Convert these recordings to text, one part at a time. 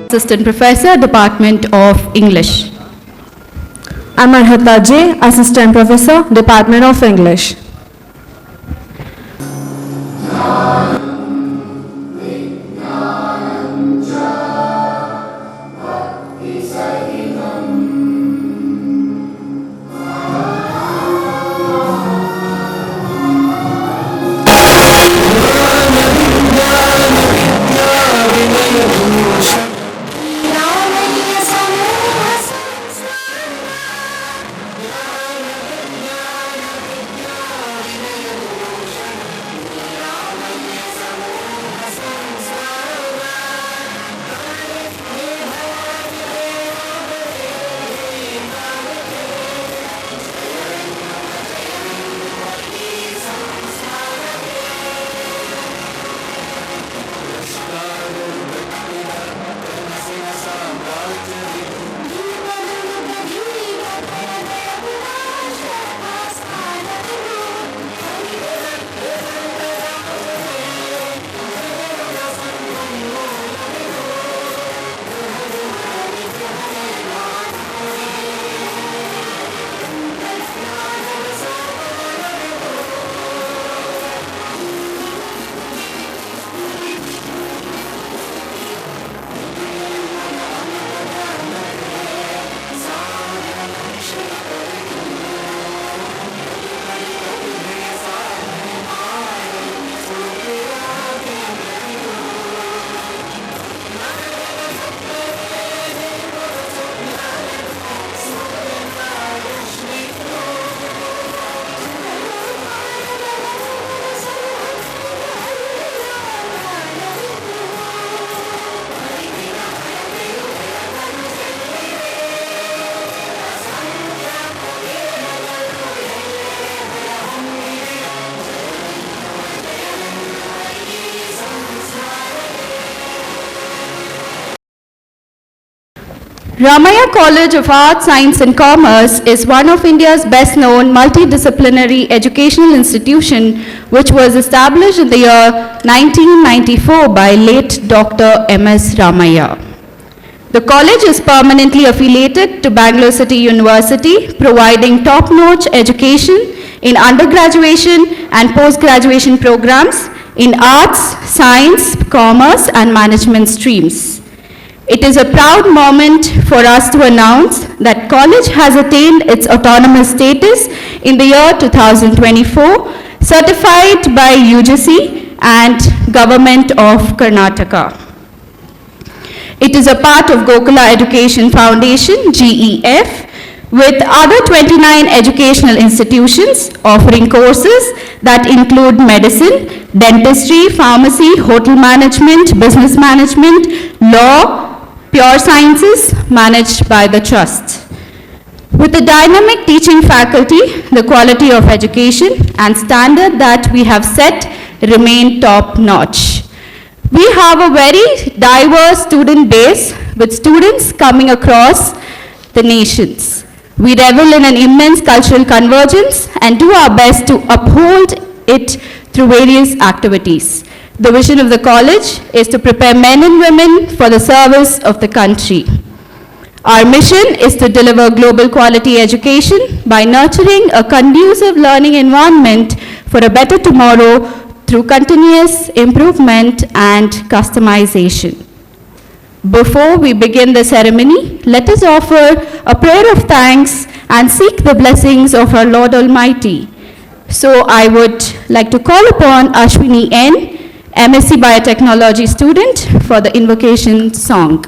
Assistant Professor, Department of English. Amarhata J, Assistant Professor, Department of English. Ramaiah College of Arts, Science and Commerce is one of India's best-known multidisciplinary educational institution, which was established in the year 1994 by late Dr. M.S. Ramaiah. The college is permanently affiliated to Bangalore City University, providing top-notch education in undergraduation and post-graduation programs in arts, science, commerce, and management streams. It is a proud moment for us to announce that college has attained its autonomous status in the year 2024, certified by UGC and Government of Karnataka. It is a part of Gokula Education Foundation, GEF, with other 29 educational institutions offering courses that include medicine, dentistry, pharmacy, hotel management, business management, law, pure sciences managed by the trust. With a dynamic teaching faculty, the quality of education and standard that we have set remain top-notch. We have a very diverse student base with students coming across the nations. We revel in an immense cultural convergence and do our best to uphold it through various activities. The vision of the college is to prepare men and women for the service of the country. Our mission is to deliver global quality education by nurturing a conducive learning environment for a better tomorrow through continuous improvement and customization. Before we begin the ceremony, let us offer a prayer of thanks and seek the blessings of our Lord Almighty. So I would like to call upon Ashwini N., MSc Biotechnology student, for the invocation song.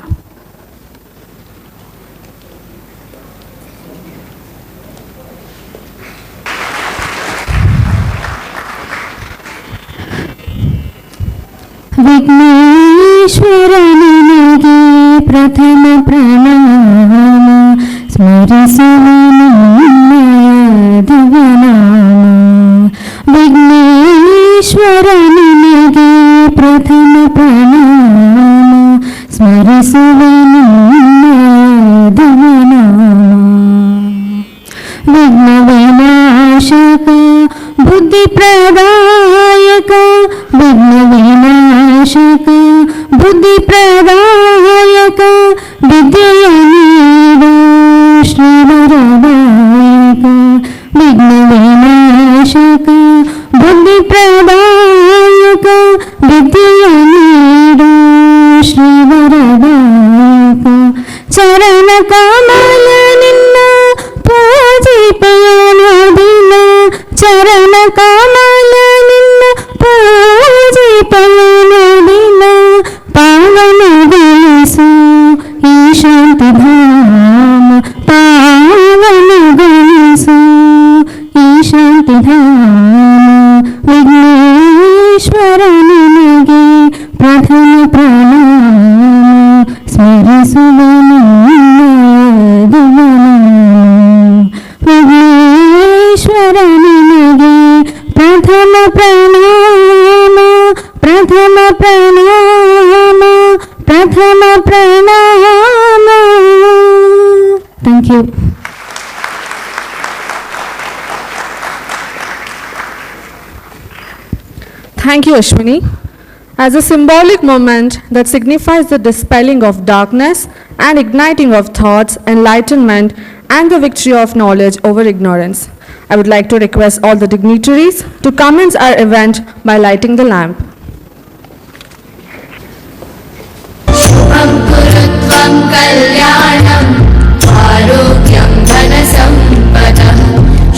विघ्नेश्वरनि निगे प्रथम प्रणाम स्मरिಸುವೆನು ದಿವ್ಯನಾಮ विघ्नेश्वरनि निगे प्रथम प्रणाम स्मरिಸುವೆನು ದಿವ್ಯನಾಮ विघ्न विनाशक बुद्धि प्रदायक विघ्न विनाशक బుద్ధిప్రదాయక విద్యయ నీడు శ్రీవరదాయక విఘ్న వినాశక బుద్ధిప్రదాయక విద్యయ నీడు శ్రీవరదాయక చరణ కమల నిన్న పూజిపయనదిన చరణ కమల నిన్న పూజిపయనదిన పావన గణసు ఈ శాంతి ధామ పావన గణసు ఈ శాంతి ధామ విఘ్నేశ్వర నిನಗೆ ప్రథమ ప్రణామ స్మరిಸುವೆನು విఘ్నేశ్వర నిನಗೆ ప్రథమ ప్రణామ ప్రథమ ప్రణామ ప్రథమ ప్రణామ. Thank you. Thank you, Ashwini. As a symbolic moment that signifies the dispelling of darkness and igniting of thoughts, enlightenment, and the victory of knowledge over ignorance, I would like to request all the dignitaries to commence our event by lighting the lamp. शुभं कुरुत्वं कल्याणम् आरोग्यं धनसम्पदः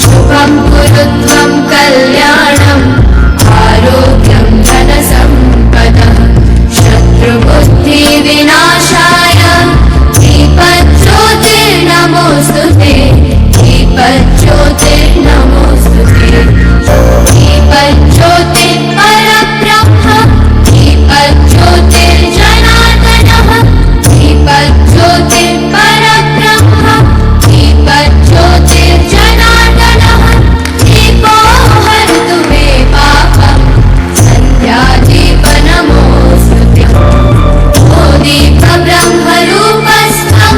शुभं कुरुत्वं कल्याणम् आरोग्यं धनसम्पदः शत्रुबुद्धिविनाशाय दीपज्योतिर्नमोऽस्तुते दीपज्योतिर्नमोऽस्तुते दीपज्योतिर्परब्रह्म दीपज्योतिर्जनार्दनः दीपज्योतिर्परब्रह्म दीपज्योतिर्जनार्दनः दीपो हरतु मे पापम् सन्ध्यादीपनमोऽस्तुते ओ दीपब्रह्मरूपस्थं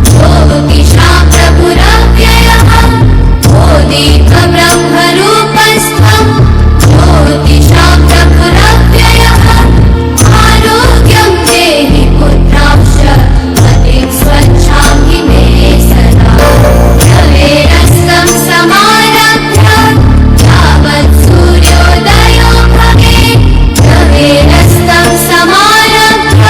ज्योतिषा प्रभुरव्ययः ओ दीपब्रह्मरूपस्थं ज्योतिषा प्रभुरव्ययः आरोग्यं देहि पुत्रांश मतिं स्वच्छां हि मे सदा रवेरस्तं समारभ्य यावत् सूर्योदयो भवेत् रवेरस्तं समारभ्य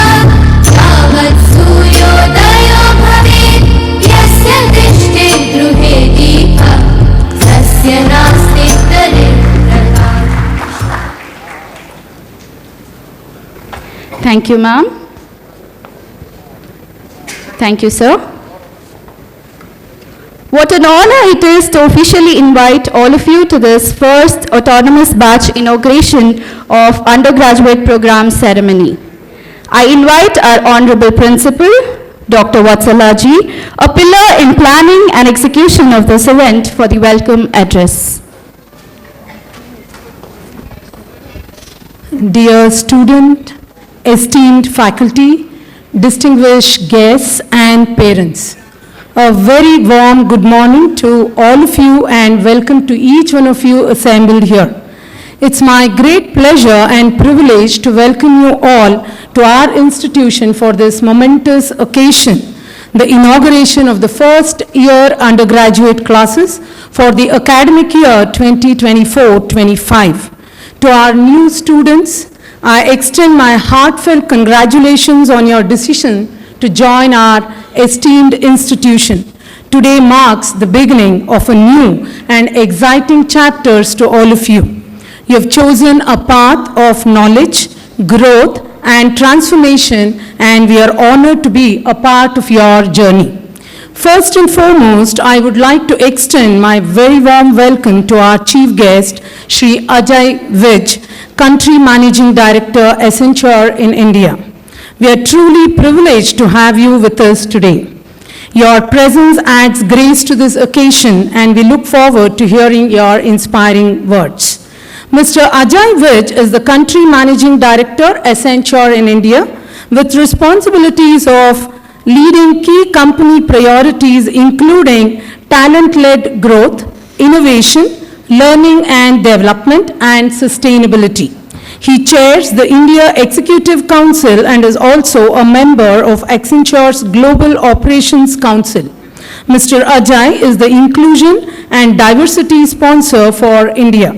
यावत् सूर्योदयो भवेत् यस्य दृष्टे गृहे दीपः तस्य नास्ति दरिद्रता. Thank you, ma'am. Thank you, sir. What an honor it is to officially invite all of you to this first autonomous batch inauguration of undergraduate program ceremony. I invite our honorable principal, Dr. Vatsalaji, a pillar in planning and execution of this event, for the welcome address. Dear student, esteemed faculty, distinguished guests and parents, a very warm good morning to all of you and welcome to each one of you assembled here. It's my great pleasure and privilege to welcome you all to our institution for this momentous occasion, the inauguration of the first year undergraduate classes for the academic year 2024-25. To our new students, I extend my heartfelt congratulations on your decision to join our esteemed institution. Today marks the beginning of a new and exciting chapters to all of you. You have chosen a path of knowledge, growth, and transformation, and we are honored to be a part of your journey. First and foremost, I would like to extend my very warm welcome to our chief guest, Shri Ajay Vij, Country Managing Director, Accenture in India. We are truly privileged to have you with us today. Your presence adds grace to this occasion, and we look forward to hearing your inspiring words. Mr. Ajay Vij is the Country Managing Director, Accenture in India, with responsibilities of leading key company priorities including talent-led growth, innovation, learning and development, and sustainability. He chairs the India Executive Council and is also a member of Accenture's Global Operations Council. Mr. Ajay is the Inclusion and Diversity Sponsor for India.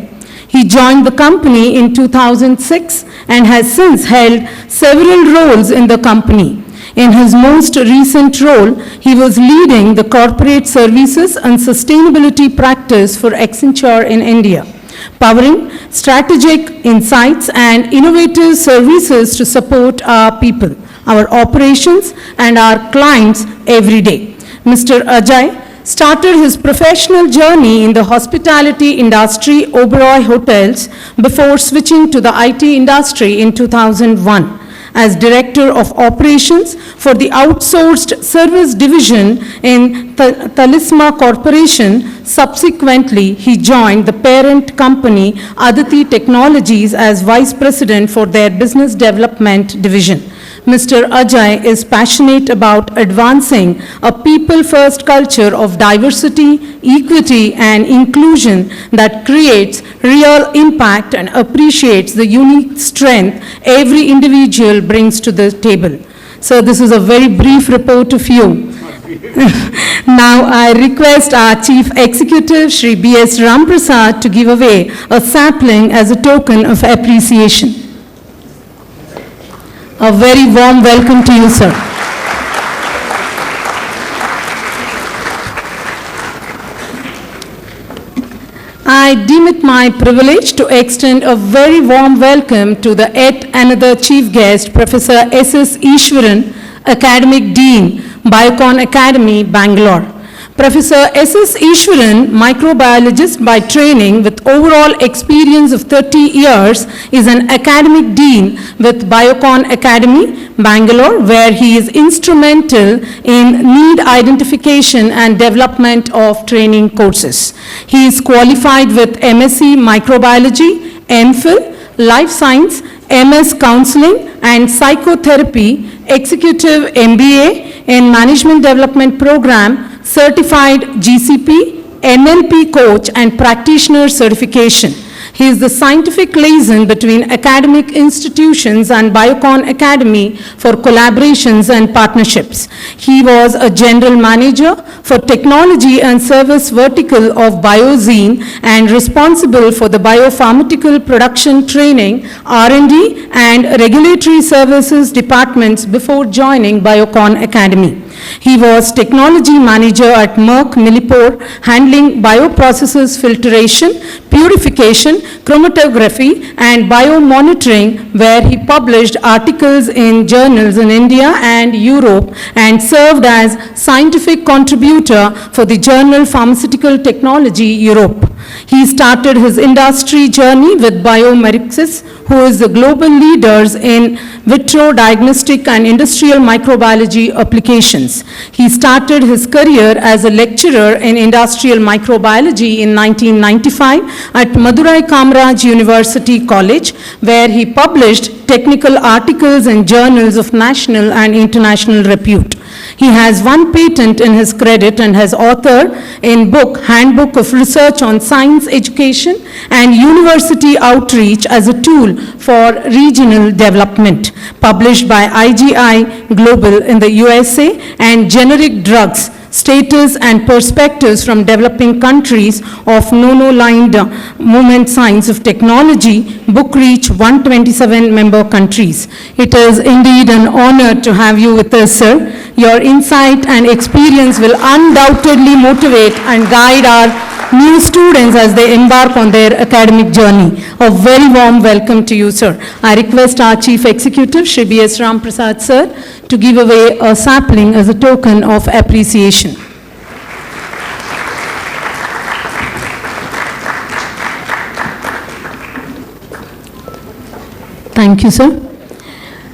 He joined the company in 2006 and has since held several roles in the company. In his most recent role, he was leading the corporate services and sustainability practice for Accenture in India, powering strategic insights and innovative services to support our people, our operations, and our clients every day. Mr. Ajay started his professional journey in the hospitality industry, Oberoi Hotels, before switching to the IT industry in 2001. As Director of Operations for the outsourced service division in Talisma Corporation. Subsequently, he joined the parent company Aditi Technologies as Vice President for their Business Development Division. Mr. Ajay is passionate about advancing a people-first culture of diversity, equity, and inclusion that creates real impact and appreciates the unique strength every individual brings to the table. So this is a very brief report of you. Now I request our Chief Executive, Shri B.S. Ramprasad, to give away a sapling as a token of appreciation. A very warm welcome to you, sir. I deem it my privilege to extend a very warm welcome to the yet another chief guest, Professor S.S. Ishwaran, Academic Dean, Biocon Academy, Bangalore. Professor S.S. Ishwaran, microbiologist by training with overall experience of 30 years, is an academic dean with Biocon Academy, Bangalore, where he is instrumental in need identification and development of training courses. He is qualified with MSc Microbiology, MPhil, Life Science, MS Counseling and Psychotherapy, Executive MBA in Management Development Program, Certified GCP, NLP Coach and Practitioner Certification. He is the scientific liaison between academic institutions and Biocon Academy for collaborations and partnerships. He was a general manager for technology and service vertical of Biozine and responsible for the biopharmaceutical production training, R&D and regulatory services departments before joining Biocon Academy. He was technology manager at Merck Millipore, handling bioprocesses filtration, purification, chromatography, and biomonitoring, where he published articles in journals in India and Europe and served as scientific contributor for the journal Pharmaceutical Technology Europe. He started his industry journey with Biomerixis, who is the global leaders in vitro diagnostic and industrial microbiology applications. He started his career as a lecturer in industrial microbiology in 1995 at Madurai Kamaraj University College, where he published technical articles in journals of national and international repute. He has one patent in his credit and has authored in book Handbook of Research on Science Education and University Outreach as a tool for regional development, published by IGI Global in the USA, and Generic Drugs, Status and Perspectives from Developing Countries of Nono-Lined Movement Science of Technology, book reach 127 member countries. It is indeed an honor to have you with us, sir. Your insight and experience will undoubtedly motivate and guide our new students as they embark on their academic journey. A very warm welcome to you, sir. I request our Chief Executive, Shri B.S. Ramprasad, sir, to give away a sapling as a token of appreciation. Thank you, sir.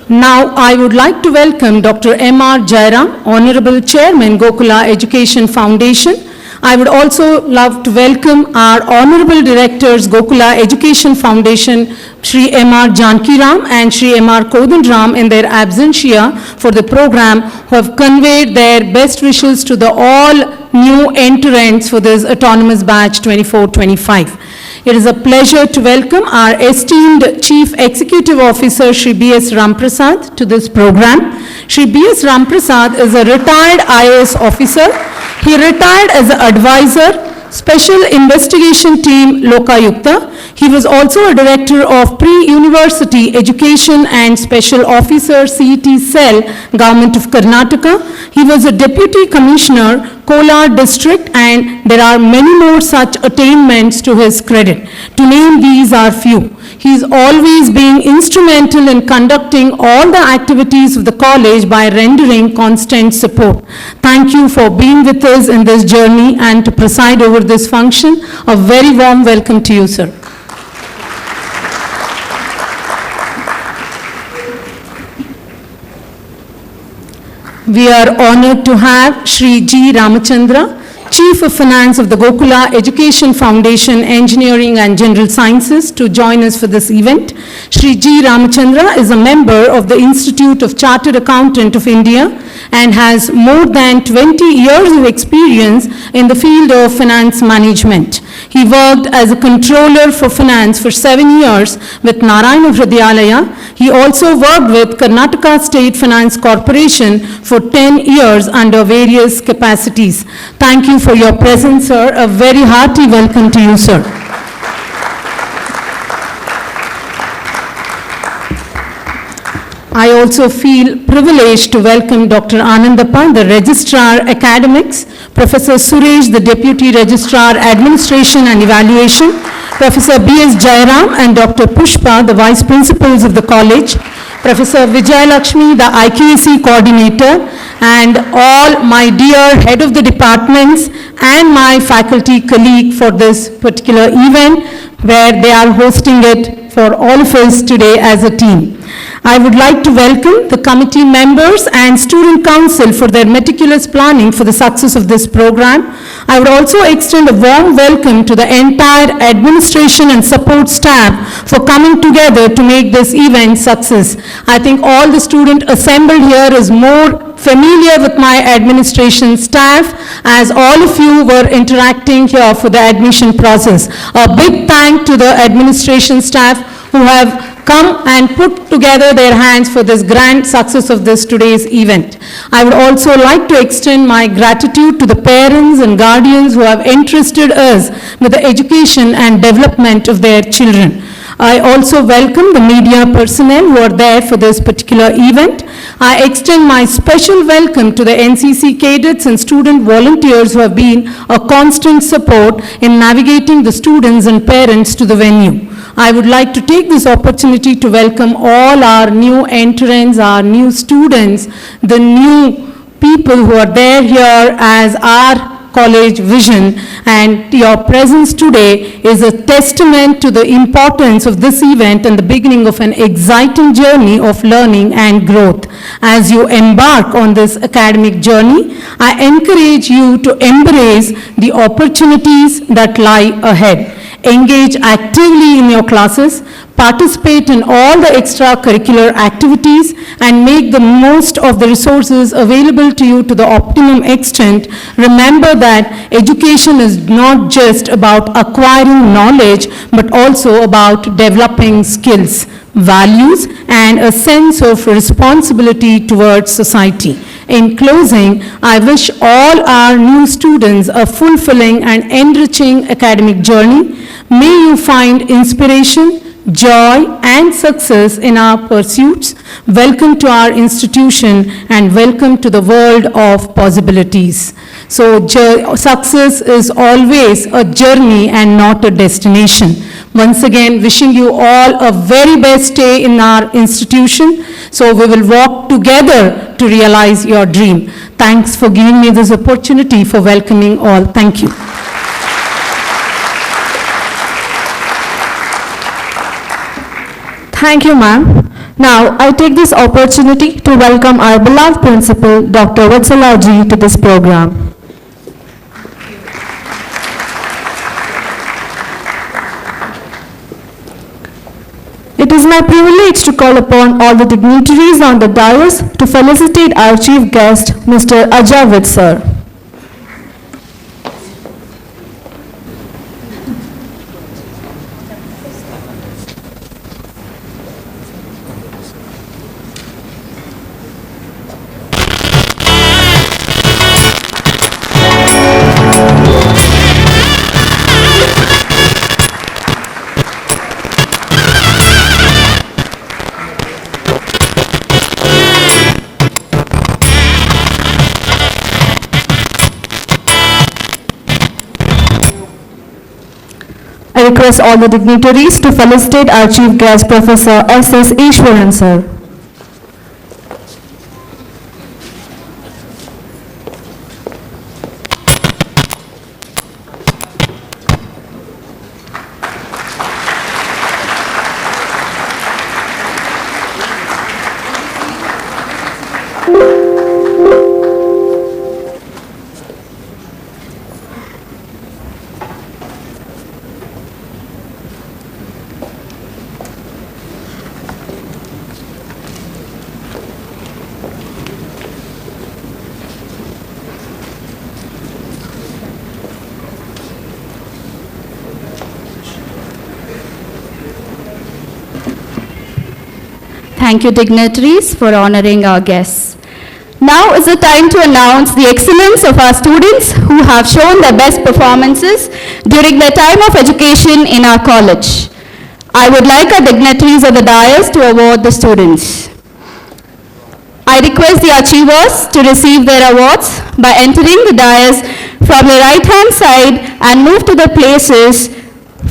Now, I would like to welcome Dr. M.R. Jairam, Honorable Chairman, Gokula Education Foundation. I would also love to welcome our Honorable Directors, Gokula Education Foundation, Shri M.R. Jankiram and Shri M.R. Kodandram in their absentia for the program, who have conveyed their best wishes to the all new entrants for this autonomous batch 24-25. It is a pleasure to welcome our esteemed Chief Executive Officer, Shri B.S. Ramprasad, to this program. Shri B.S. Ramprasad is a retired IAS officer. He retired as an advisor, Special Investigation Team, Lokayukta. He was also a director of Pre-University Education and Special Officer, CET Cell, Government of Karnataka. He was a Deputy Commissioner, Kolar District, and there are many more such attainments to his credit. To name these are few. He is always being instrumental in conducting all the activities of the college by rendering constant support. Thank you for being with us in this journey and to preside over this function. A very warm welcome to you, sir. We are honored to have Shri G. Ramachandra, Chief of Finance of the Gokula Education Foundation, Engineering and General Sciences, to join us for this event. Shri G. Ramachandra is a member of the Institute of Chartered Accountant of India and has more than 20 years of experience in the field of finance management. He worked as a controller for finance for 7 years with Narayana Hridayalaya. He also worked with Karnataka State Finance Corporation for 10 years under various capacities. Thank you for your presence, sir. A very hearty welcome to you, sir. I also feel privileged to welcome Dr. Anandappa, the Registrar Academics, Professor Suresh, the Deputy Registrar Administration and Evaluation, Professor B.S. Jairam and Dr. Pushpa, the Vice Principals of the college, Professor Vijay Lakshmi, the IKC Coordinator, and all my dear head of the departments and my faculty colleague for this particular event, where they are hosting it for all of us today as a team. I would like to welcome the committee members and student council for their meticulous planning for the success of this program. I would also extend a warm welcome to the entire administration and support staff for coming together to make this event success. I think all the students assembled here is more familiar with my administration staff, as all of you were interacting here for the admission process. A big thank to the administration staff who have come and put together their hands for this grand success of this today's event. I would also like to extend my gratitude to the parents and guardians who have entrusted us with the education and development of their children. I also welcome the media personnel who are there for this particular event. I extend my special welcome to the NCC cadets and student volunteers who have been a constant support in navigating the students and parents to the venue. I would like to take this opportunity to welcome all our new entrants, our new students, the new people who are there here as our college vision, and your presence today is a testament to the importance of this event and the beginning of an exciting journey of learning and growth. As you embark on this academic journey, I encourage you to embrace the opportunities that lie ahead. Engage actively in your classes, participate in all the extracurricular activities, and make the most of the resources available to you to the optimum extent. Remember that education is not just about acquiring knowledge, but also about developing skills, values, and a sense of responsibility towards society. In closing, I wish all our new students a fulfilling and enriching academic journey. May you find inspiration, joy, and success in our pursuits. Welcome to our institution and welcome to the world of possibilities. So, success is always a journey and not a destination. Once again, wishing you all a very best day in our institution. So we will walk together to realize your dream. Thanks for giving me this opportunity for welcoming all. Thank you. Thank you, ma'am. Now, I take this opportunity to welcome our beloved principal, Dr. Vatsalaji, to this program. It is my privilege to call upon all the dignitaries on the dais to felicitate our chief guest, Mr. Ajavid, sir. I request all the dignitaries to felicitate our chief guest, Professor S.S. Ishwaran, sir. Thank you, dignitaries, for honoring our guests. Now is the time to announce the excellence of our students who have shown their best performances during their time of education in our college. I would like our dignitaries of the dais to award the students. I request the achievers to receive their awards by entering the dais from the right-hand side and move to the places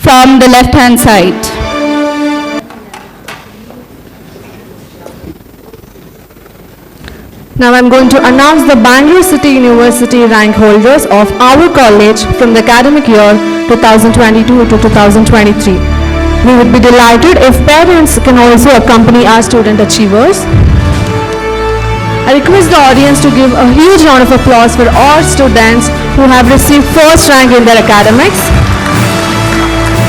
from the left-hand side. Now I'm going to announce the Bangalore City University rank holders of our college from the academic year 2022 to 2023. We would be delighted if parents can also accompany our student achievers. I request the audience to give a huge round of applause for all students who have received first rank in their academics.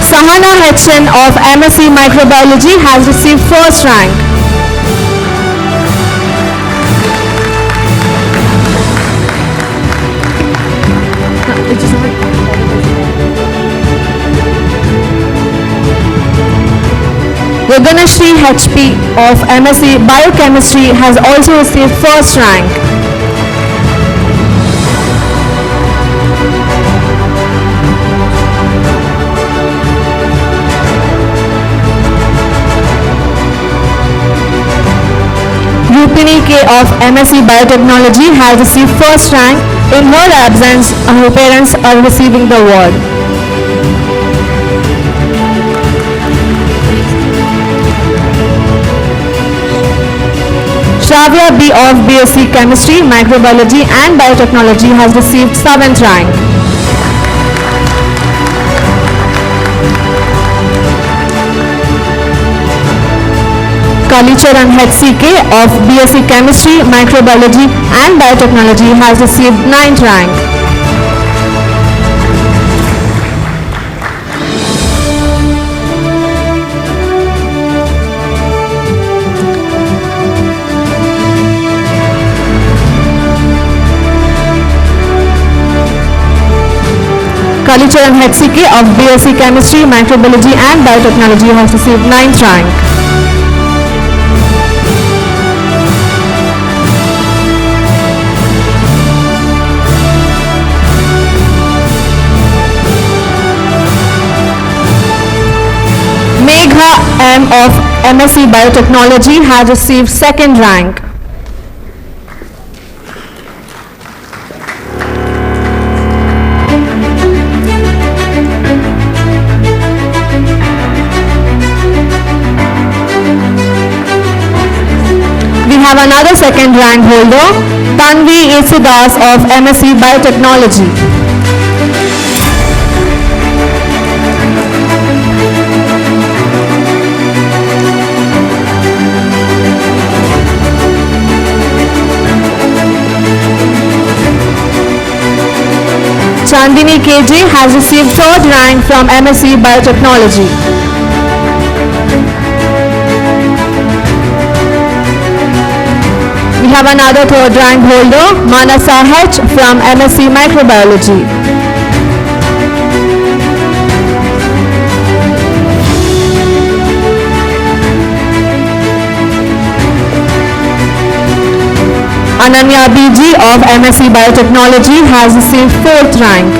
Sahana Hchen of MSc Microbiology has received first rank. Yoganashri HP of MSc Biochemistry has also received first rank. Rupini K of MSc Biotechnology has received first rank. In her absence, her parents are receiving the award. Shravya B of BSc Chemistry, Microbiology and Biotechnology has received 7th rank. Kalicharan HCK of BSc Chemistry, Microbiology and Biotechnology has received 9th rank. Kalicharan HCK of BSc Chemistry, Microbiology and Biotechnology has received 9th rank. Megha M of MSc Biotechnology has received 2nd rank. We have another 2nd rank holder, Tanvi Esudas of MSc Biotechnology. Chandini KJ has received 3rd rank from MSc Biotechnology. We have another 3rd rank holder, Manasa H from MSc Microbiology. Ananya BG of MSc Biotechnology has received 4th rank.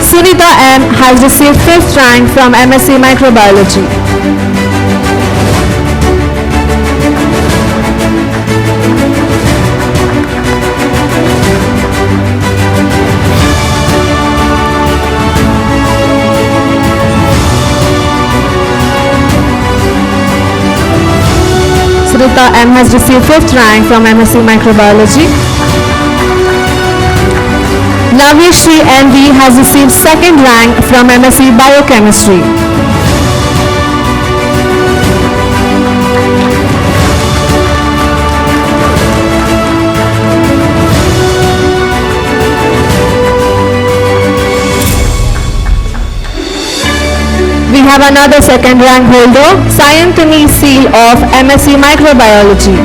Sunita M has received 5th rank from MSc Microbiology. has received 5th rank from MSc Microbiology. Navyashri NV has received 2nd rank from MSc Biochemistry. We have another 2nd rank holder, Sayantani Seal of MSc Microbiology.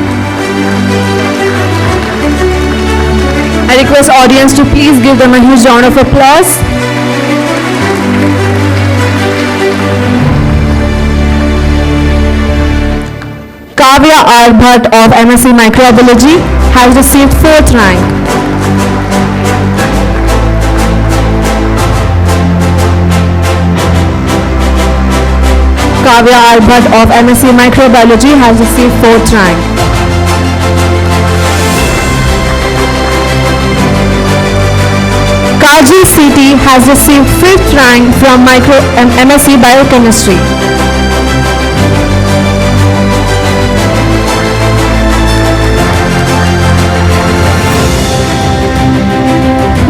I request audience to please give them a huge round of applause. Kavya R. Bhatt of MSc Microbiology has received 4th rank. Kavya R. Bhatt of MSc Microbiology has received 4th rank. Kaji CT has received 5th rank from MSc Biochemistry.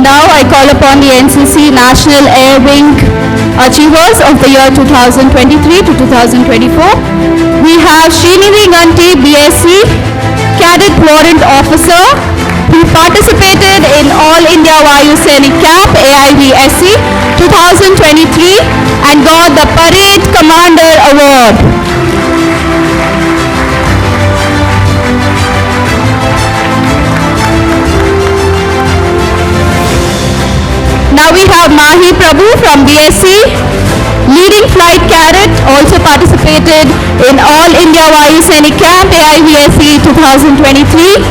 Now I call upon the NCC National Air Wing Achievers of the year 2023 to 2024. We have Srinidhi Ganti, BSc, Cadet Warrant Officer, who participated in All India Vayu Sainik Camp AIVSC 2023 and got the Parade Commander Award. Now we have Mahi Prabhu from BSc, leading flight cadet, also participated in All India Vayu Sainik Camp AIVSC 2023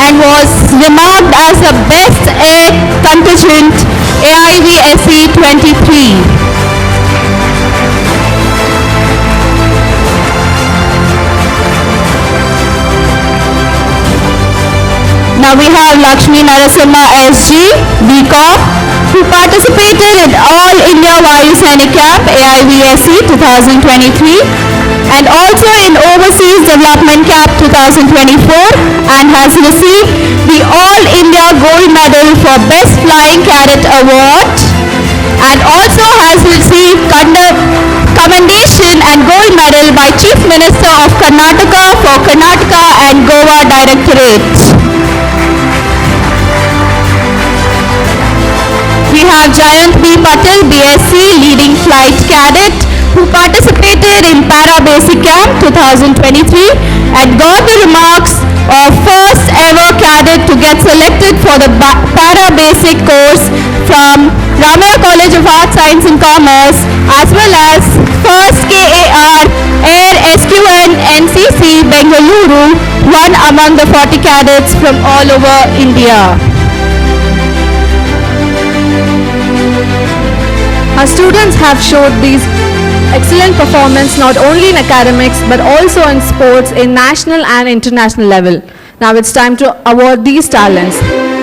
and was remarked as the best air contingent AIVSC 23. Now we have Lakshmi Narasimha SG, BCom, who participated in All India Vayu Sainik Camp AIVSC 2023 and also in Overseas Development Camp 2024 and has received the All India Gold Medal for Best Flying Cadet Award and also has received commendation and gold medal by Chief Minister of Karnataka for Karnataka and Goa Directorate. We have Jayant B. Patel, BSc, leading flight cadet, who participated in Para Basic Camp 2023 and got the remarks of first ever cadet to get selected for the Para Basic course from Ramaiah College of Arts, Science and Commerce, as well as first KAR Air SQN NCC Bengaluru, one among the 40 cadets from all over India. Our students have showed these excellent performance not only in academics but also in sports in national and international level. Now it's time to award these talents.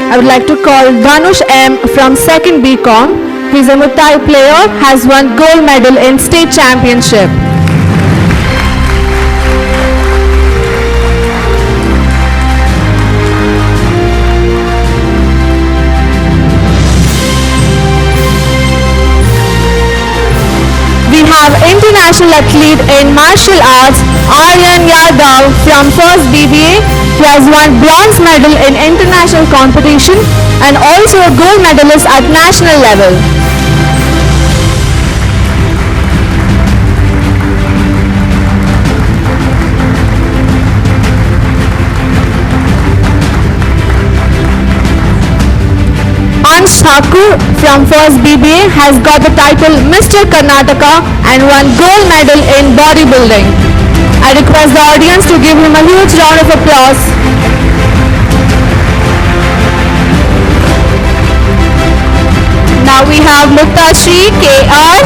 I would like to call Dhanush M from 2nd BCom. He's a Muay player, has won gold medal in state championship. We have international athlete in martial arts Aryan Yadav from 1st BBA, who has won bronze medal in international competition and also a gold medalist at national level. Ansh Thakur from 1st BBA has got the title Mr. Karnataka and won gold medal in bodybuilding. I request the audience to give him a huge round of applause. Now we have Muktashri KR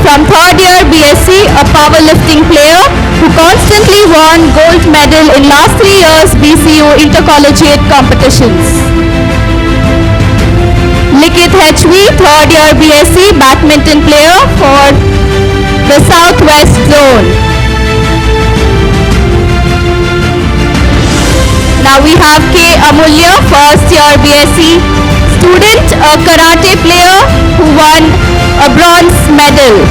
from 3rd year BSc, a powerlifting player who constantly won gold medal in last 3 years BCU intercollegiate competitions. Likith HV, 3rd year BSc, badminton player for the Southwest Zone. Now we have K. Amulya, first year BSc student, a karate player who won a bronze medal.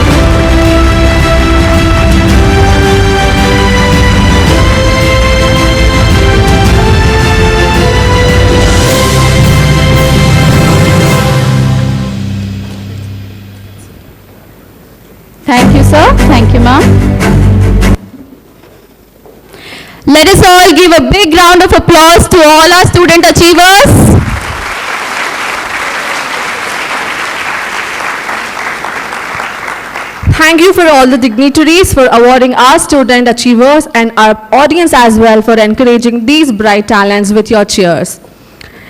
Thank you, sir. Thank you, ma'am. Let us all give a big round of applause to all our student achievers. Thank you for all the dignitaries for awarding our student achievers and our audience as well for encouraging these bright talents with your cheers.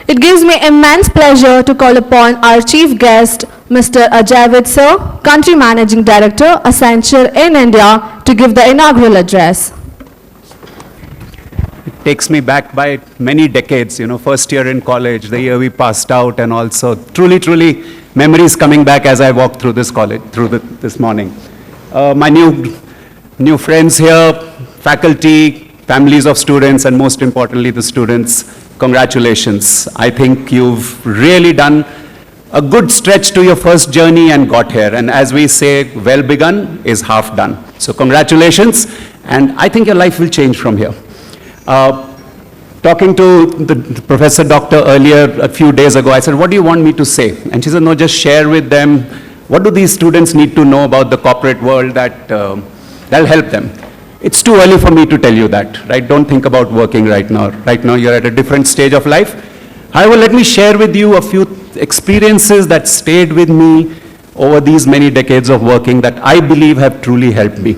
It gives me immense pleasure to call upon our chief guest, Mr. Ajay Sir, Country Managing Director, Accenture in India, to give the inaugural address. Takes me back by many decades, first year in college, the year we passed out, and also truly memories coming back as I walked through this college, this morning. My new friends here, faculty, families of students, and most importantly, the students, congratulations. I think you've really done a good stretch to your first journey and got here. And as we say, well begun is half done. So congratulations, and I think your life will change from here. Talking to the Professor Doctor earlier a few days ago, I said, what do you want me to say? And she said, no, just share with them, what do these students need to know about the corporate world that'll help them? It's too early for me to tell you that, right? Don't think about working right now. Right now, you're at a different stage of life. However, let me share with you a few experiences that stayed with me over these many decades of working that I believe have truly helped me.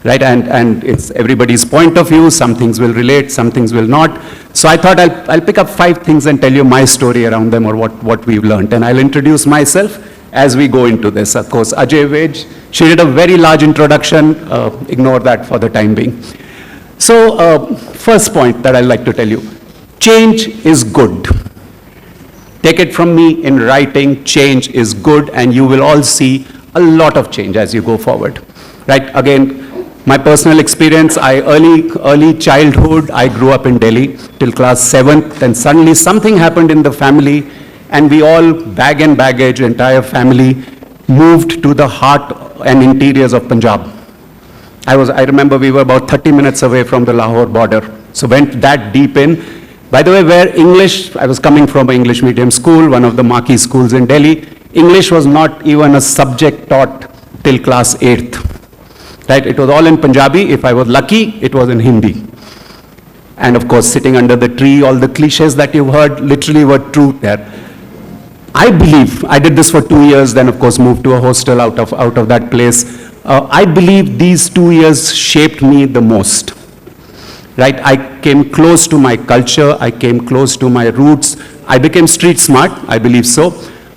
Right, and it's everybody's point of view. Some things will relate, some things will not. So I thought I'll pick up 5 things and tell you my story around them, or what we've learned. And I'll introduce myself as we go into this. Of course, Ajay Vej, she did a very large introduction. Ignore that for the time being. So first point that I'd like to tell you, change is good. Take it from me in writing, change is good, and you will all see a lot of change as you go forward. Right, again, my personal experience, early childhood, I grew up in Delhi till class 7th, and suddenly something happened in the family, and we all, bag and baggage, entire family, moved to the heart and interiors of Punjab. I remember we were about 30 minutes away from the Lahore border, so went that deep in. By the way, where English, I was coming from an English medium school, one of the marquee schools in Delhi, English was not even a subject taught till class 8th. Right, it was all in Punjabi. If I was lucky, it was in Hindi. And of course, sitting under the tree, all the cliches that you've heard literally were true there. I believe, I did this for 2 years, then of course moved to a hostel out of that place. I believe these 2 years shaped me the most. Right, I came close to my culture, I came close to my roots. I became street smart, I believe so.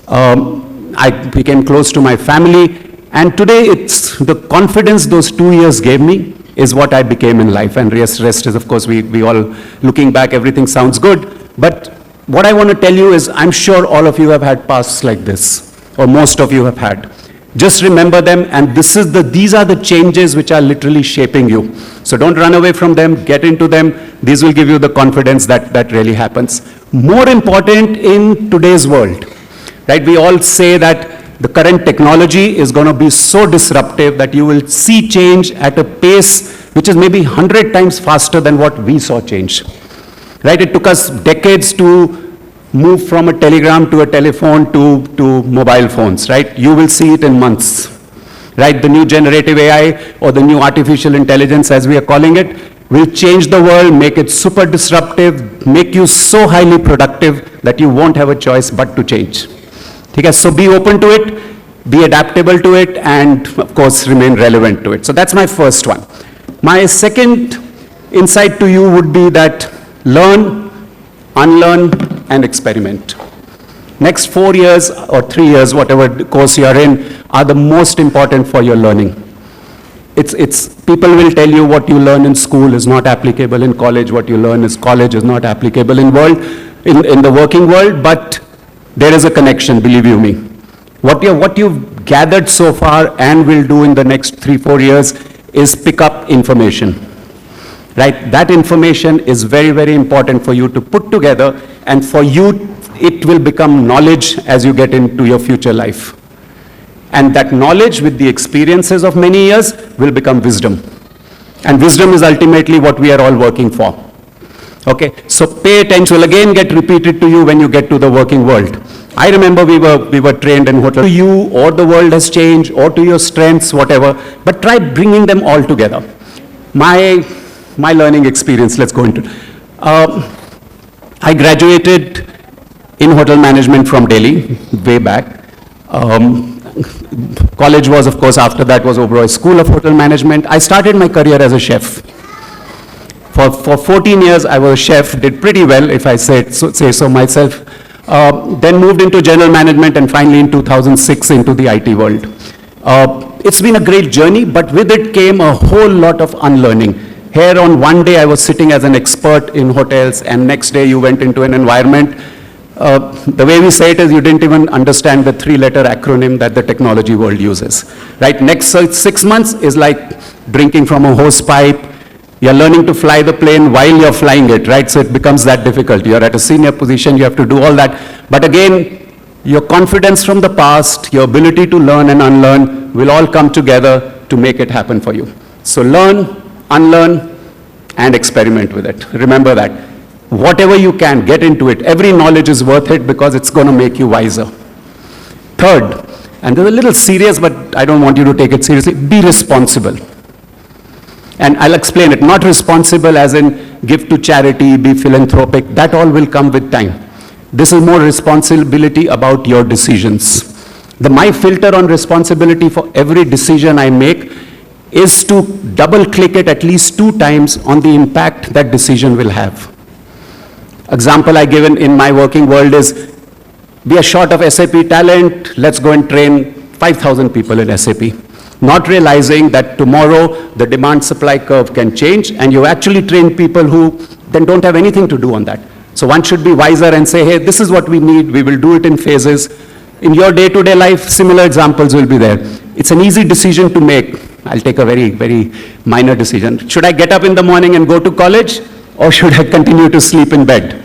I became close to my family. And today, it's the confidence those 2 years gave me is what I became in life. And rest is, of course, we all, looking back, everything sounds good. But what I want to tell you is, I'm sure all of you have had pasts like this, or most of you have had. Just remember them, and these are the changes which are literally shaping you. So don't run away from them, get into them. These will give you the confidence that really happens. More important in today's world, right? We all say that the current technology is going to be so disruptive that you will see change at a pace which is maybe 100 times faster than what we saw change. Right? It took us decades to move from a telegram to a telephone to mobile phones. Right? You will see it in months. Right? The new generative AI, or the new artificial intelligence as we are calling it, will change the world, make it super disruptive, make you so highly productive that you won't have a choice but to change. Okay, so be open to it, be adaptable to it, and of course remain relevant to it. So that's my first one. My second insight to you would be that learn, unlearn, and experiment. Next 4 years or 3 years, whatever course you are in, are the most important for your learning. People will tell you what you learn in school is not applicable in college, what you learn in college is not applicable in the working world, but there is a connection, believe you me. What you've gathered so far and will do in the next 3-4 years is pick up information. right? That information is very, very important for you to put together, and for you, it will become knowledge as you get into your future life. And that knowledge with the experiences of many years will become wisdom. And wisdom is ultimately what we are all working for. Okay, so pay attention will again get repeated to you when you get to the working world. I remember we were trained in hotel. To you, or the world has changed, or to your strengths, whatever, but try bringing them all together. My learning experience, let's go into it. I graduated in hotel management from Delhi, way back. College was, of course, after that was Oberoi School of Hotel Management. I started my career as a chef. For 14 years, I was a chef, did pretty well, if I say so myself. Then moved into general management, and finally in 2006 into the IT world. It's been a great journey, but with it came a whole lot of unlearning. Here on one day I was sitting as an expert in hotels, and next day you went into an environment. The way we say it is you didn't even understand the 3-letter acronym that the technology world uses. Right? Next 6 months is like drinking from a hose pipe. You're learning to fly the plane while you're flying it, right? So it becomes that difficult. You're at a senior position, you have to do all that. But again, your confidence from the past, your ability to learn and unlearn will all come together to make it happen for you. So learn, unlearn, and experiment with it. Remember that. Whatever you can, get into it. Every knowledge is worth it because it's going to make you wiser. Third, and this is a little serious, but I don't want you to take it seriously, be responsible. And I'll explain it. Not responsible as in give to charity, be philanthropic. That all will come with time. This is more responsibility about your decisions. My filter on responsibility for every decision I make is to double click it at least 2 times on the impact that decision will have. Example I given in my working world is, we are short of SAP talent, let's go and train 5,000 people in SAP. Not realizing that tomorrow the demand-supply curve can change, and you actually train people who then don't have anything to do on that. So one should be wiser and say, hey, this is what we need, we will do it in phases. In your day-to-day life, similar examples will be there. It's an easy decision to make. I'll take a very, very minor decision. Should I get up in the morning and go to college, or should I continue to sleep in bed?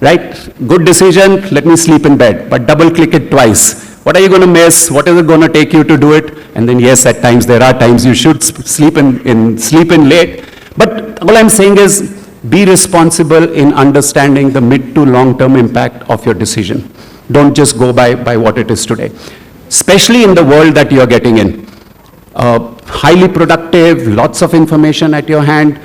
Right? Good decision, let me sleep in bed, but double click it twice. What are you going to miss? What is it going to take you to do it? And then yes, at times there are times you should sleep in late. But all I'm saying is be responsible in understanding the mid to long-term impact of your decision. Don't just go by what it is today. Especially in the world that you're getting in. Highly productive, lots of information at your hand.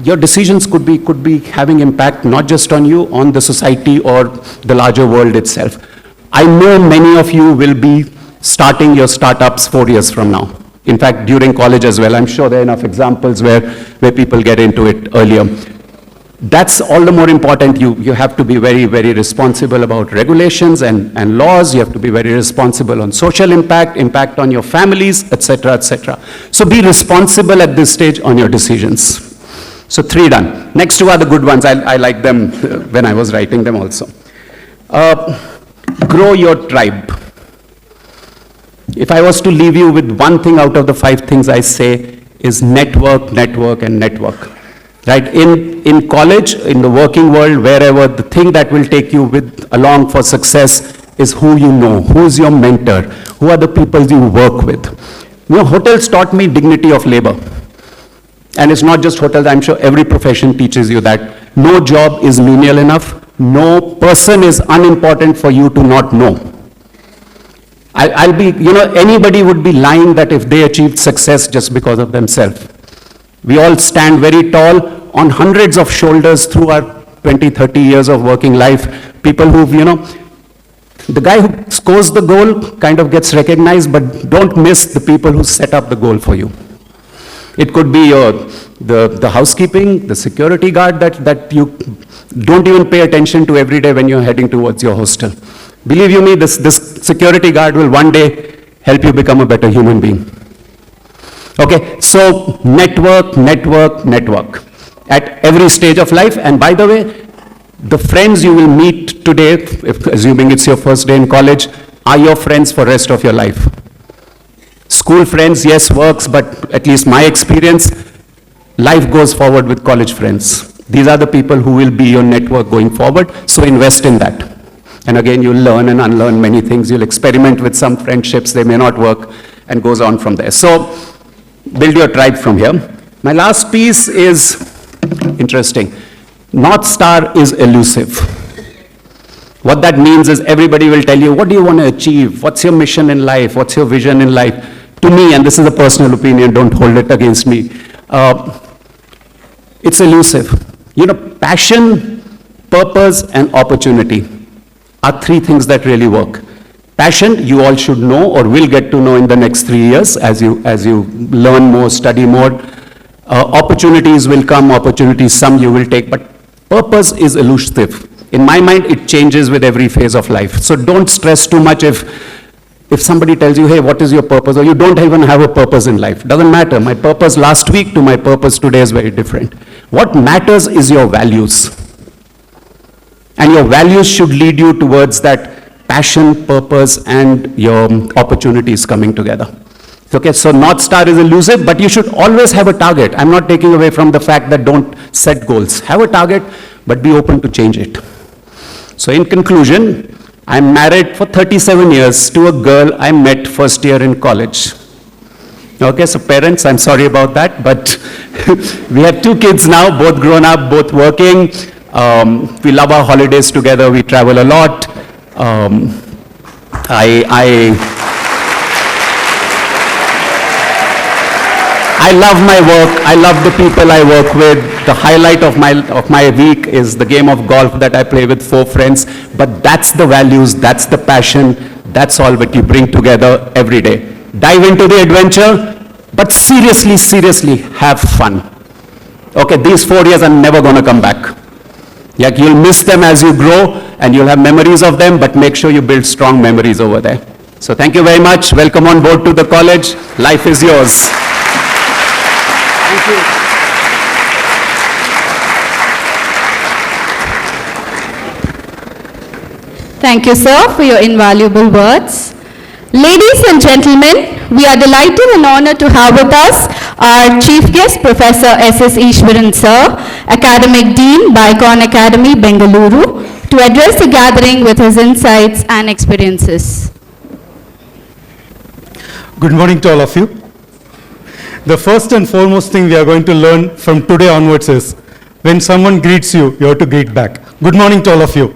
Your decisions could be having impact not just on you, on the society or the larger world itself. I know many of you will be starting your startups 4 years from now. In fact, during college as well. I'm sure there are enough examples where people get into it earlier. That's all the more important. You have to be very, very responsible about regulations and laws. You have to be very responsible on social impact on your families, etc., etc. So be responsible at this stage on your decisions. So 3 done. Next 2 are the good ones. I like them when I was writing them also. Grow your tribe. If I was to leave you with one thing out of the 5 things I say is network, network, and network. Right? In college, in the working world, wherever, the thing that will take you along for success is who you know, who's your mentor, who are the people you work with. You know, hotels taught me dignity of labor. And it's not just hotels, I'm sure every profession teaches you that. No job is menial enough. No person is unimportant for you to not know. Anybody would be lying that if they achieved success just because of themselves. We all stand very tall on hundreds of shoulders through our 20, 30 years of working life. People who've, the guy who scores the goal kind of gets recognized, but don't miss the people who set up the goal for you. It could be the housekeeping, the security guard that you don't even pay attention to every day when you're heading towards your hostel. Believe you me, this security guard will one day help you become a better human being. Okay, so network, network, network at every stage of life. And by the way, the friends you will meet today, assuming it's your first day in college, are your friends for the rest of your life. School friends, yes, works, but at least my experience, life goes forward with college friends. These are the people who will be your network going forward, so invest in that. And again, you'll learn and unlearn many things. You'll experiment with some friendships, they may not work, and goes on from there. So, build your tribe from here. My last piece is interesting. North Star is elusive. What that means is everybody will tell you, what do you want to achieve? What's your mission in life? What's your vision in life? To me, and this is a personal opinion, don't hold it against me, it's elusive. You know, passion, purpose, and opportunity are three things that really work. Passion, you all should know or will get to know in the next 3 years as you learn more, study more. Opportunities will come, opportunities some you will take, but purpose is elusive. In my mind, it changes with every phase of life. So don't stress too much if somebody tells you, hey, what is your purpose? Or you don't even have a purpose in life. Doesn't matter. My purpose last week to my purpose today is very different. What matters is your values. And your values should lead you towards that passion, purpose, and your opportunities coming together. Okay, so North Star is elusive, but you should always have a target. I'm not taking away from the fact that don't set goals. Have a target, but be open to change it. So in conclusion, I'm married for 37 years to a girl I met first year in college. Okay, so parents, I'm sorry about that, but we have 2 kids now, both grown up, both working. We love our holidays together, we travel a lot. I love my work, I love the people I work with. The highlight of my week is the game of golf that I play with 4 friends, but that's the values, that's the passion, that's all that you bring together every day. Dive into the adventure, but seriously have fun. Okay, these 4 years are never going to come back. Yeah, you'll miss them as you grow, and you'll have memories of them, but make sure you build strong memories over there. So thank you very much. Welcome on board to the college. Life is yours. Thank you. Thank you, sir, for your invaluable words. Ladies and gentlemen, we are delighted and honored to have with us our chief guest, Professor S.S. Ishwaran, sir, Academic Dean, Bicon Academy, Bengaluru, to address the gathering with his insights and experiences. Good morning to all of you. The first and foremost thing we are going to learn from today onwards is, when someone greets you, you have to greet back. Good morning to all of you.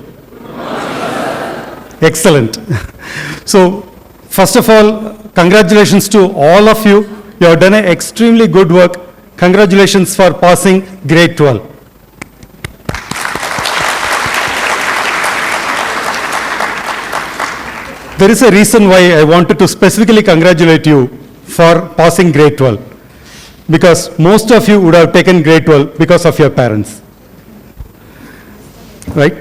Excellent. So, first of all, congratulations to all of you. You have done an extremely good work. Congratulations for passing grade 12. There is a reason why I wanted to specifically congratulate you for passing grade 12. Because most of you would have taken grade 12 because of your parents. Right?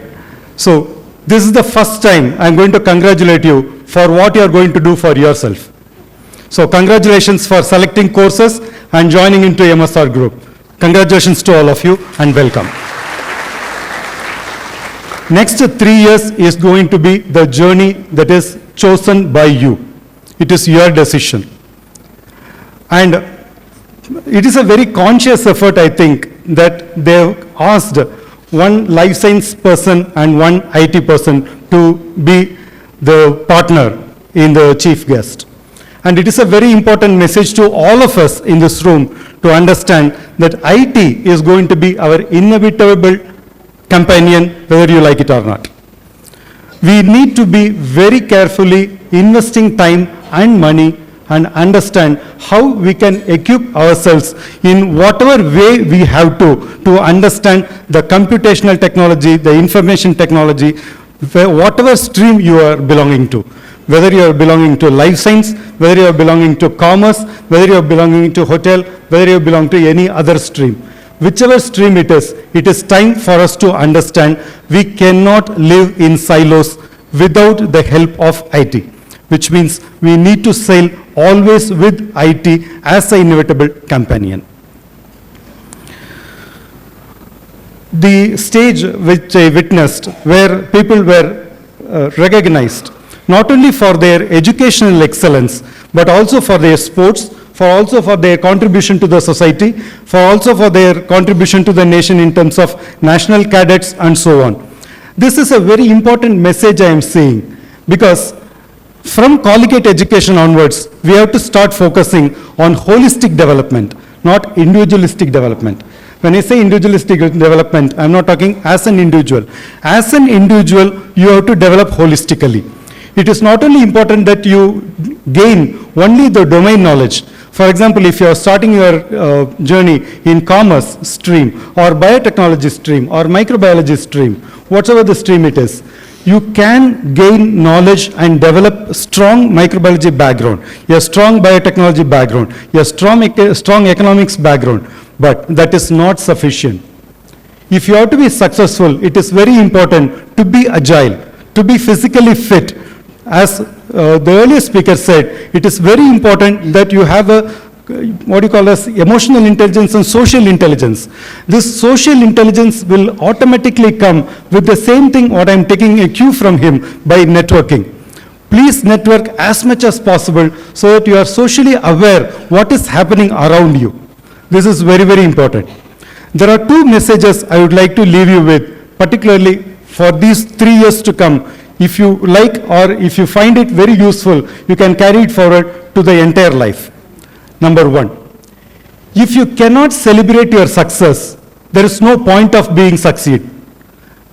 So, this is the first time I'm going to congratulate you for what you're going to do for yourself. So congratulations for selecting courses and joining into MSR group. Congratulations to all of you and welcome. Next 3 years is going to be the journey that is chosen by you. It is your decision. And it is a very conscious effort, I think, that they've asked one life science person and one IT person to be the partner in the chief guest. And it is a very important message to all of us in this room to understand that IT is going to be our inevitable companion, whether you like it or not. We need to be very carefully investing time and money and understand how we can equip ourselves in whatever way we have to understand the computational technology, the information technology, whatever stream you are belonging to. Whether you are belonging to life science, whether you are belonging to commerce, whether you are belonging to hotel, whether you belong to any other stream. Whichever stream it is time for us to understand we cannot live in silos without the help of IT, which means we need to sail always with IT as an inevitable companion. The stage which I witnessed where people were recognized not only for their educational excellence, but also for their sports, also for their contribution to the society, also for their contribution to the nation in terms of national cadets and so on. This is a very important message I am saying, because from collegiate education onwards, we have to start focusing on holistic development, not individualistic development. When I say individualistic development, I'm not talking as an individual. As an individual, you have to develop holistically. It is not only important that you gain only the domain knowledge. For example, if you are starting your journey in commerce stream or biotechnology stream or microbiology stream, whatever the stream it is, you can gain knowledge and develop strong microbiology background, a strong biotechnology background, a strong economics background, but that is not sufficient. If you are to be successful, it is very important to be agile, to be physically fit. As the earlier speaker said, it is very important that you have a, what you call as emotional intelligence and social intelligence. This social intelligence will automatically come with the same thing what I'm taking a cue from him by networking. Please network as much as possible so that you are socially aware what is happening around you. This is very, very important. There are two messages I would like to leave you with, particularly for these 3 years to come. If you like or if you find it very useful, you can carry it forward to the entire life. Number one, if you cannot celebrate your success, there is no point of being succeed.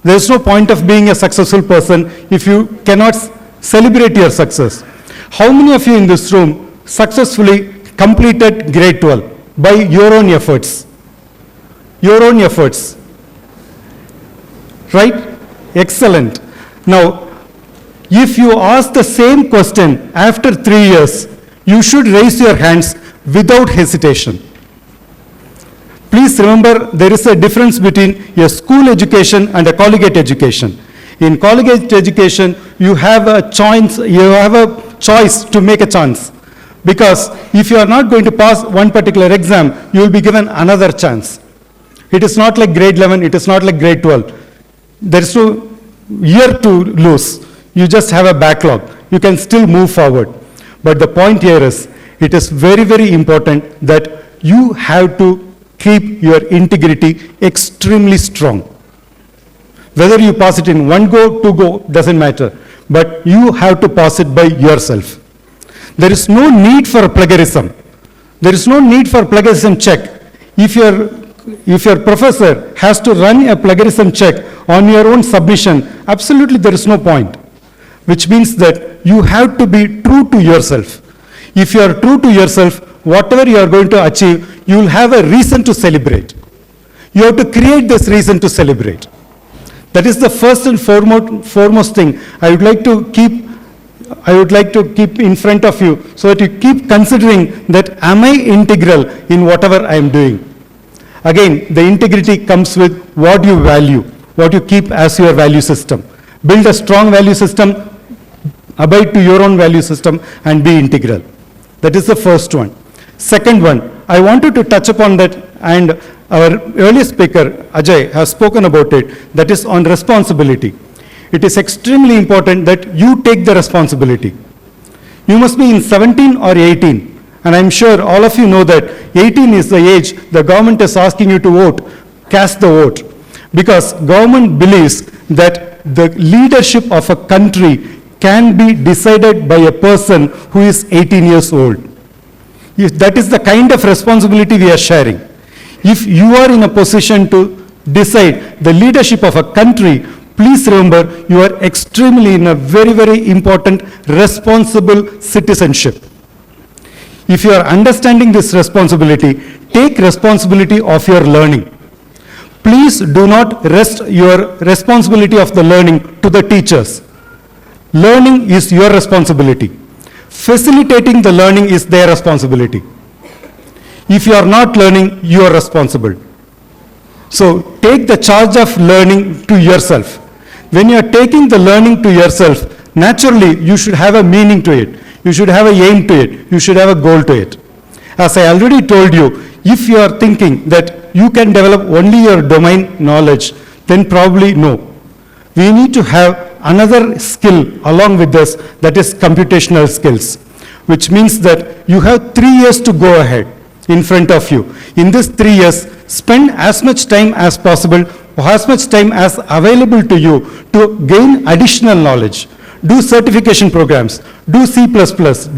There is no point of being a successful person if you cannot celebrate your success. How many of you in this room successfully completed grade 12 by your own efforts? Your own efforts. Right? Excellent. Now, if you ask the same question after 3 years, you should raise your hands without hesitation. Please remember, there is a difference between a school education and a collegiate education. In collegiate education, you have a choice to make a chance. Because if you are not going to pass one particular exam, you will be given another chance. It is not like grade 11, it is not like grade 12. There is no year to lose. You just have a backlog. You can still move forward. But the point here is, it is very, very important that you have to keep your integrity extremely strong. Whether you pass it in one go, two go, doesn't matter. But you have to pass it by yourself. There is no need for plagiarism. There is no need for plagiarism check. If your professor has to run a plagiarism check on your own submission, absolutely there is no point. Which means that you have to be true to yourself. If you are true to yourself, whatever you are going to achieve, you will have a reason to celebrate. You have to create this reason to celebrate. That is the first and foremost thing I would like to keep in front of you, so that you keep considering that am I integral in whatever I am doing. Again, the integrity comes with what you value, what you keep as your value system. Build a strong value system, abide to your own value system, and be integral. That is the first one. Second one, I wanted to touch upon that, and our earlier speaker, Ajay, has spoken about it, that is on responsibility. It is extremely important that you take the responsibility. You must be in 17 or 18. And I'm sure all of you know that 18 is the age the government is asking you to vote, cast the vote. Because government believes that the leadership of a country can be decided by a person who is 18 years old. If that is the kind of responsibility we are sharing. If you are in a position to decide the leadership of a country, please remember you are extremely in a very, very important responsible citizenship. If you are understanding this responsibility, take responsibility of your learning. Please do not rest your responsibility of the learning to the teachers. Learning is your responsibility. Facilitating the learning is their responsibility. If you are not learning, you are responsible. So take the charge of learning to yourself. When you are taking the learning to yourself, naturally you should have a meaning to it. You should have an aim to it. You should have a goal to it. As I already told you, if you are thinking that you can develop only your domain knowledge, then probably no. We need to have another skill along with this, that is computational skills. which means that you have 3 years to go ahead in front of you. In this 3 years, spend as much time as possible, or as much time as available to you to gain additional knowledge. Do certification programs, do C++,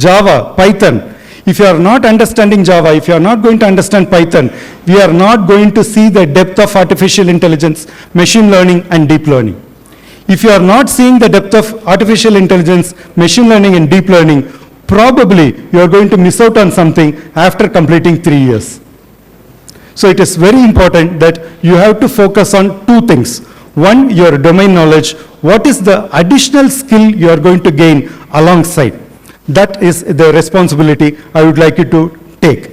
Java, Python. If you are not understanding Java, if you are not going to understand Python, we are not going to see the depth of artificial intelligence, machine learning, and deep learning. If you are not seeing the depth of artificial intelligence, machine learning, and deep learning, probably you are going to miss out on something after completing 3 years. So it is very important that you have to focus on 2 things. One, your domain knowledge. What is the additional skill you are going to gain alongside? That is the responsibility I would like you to take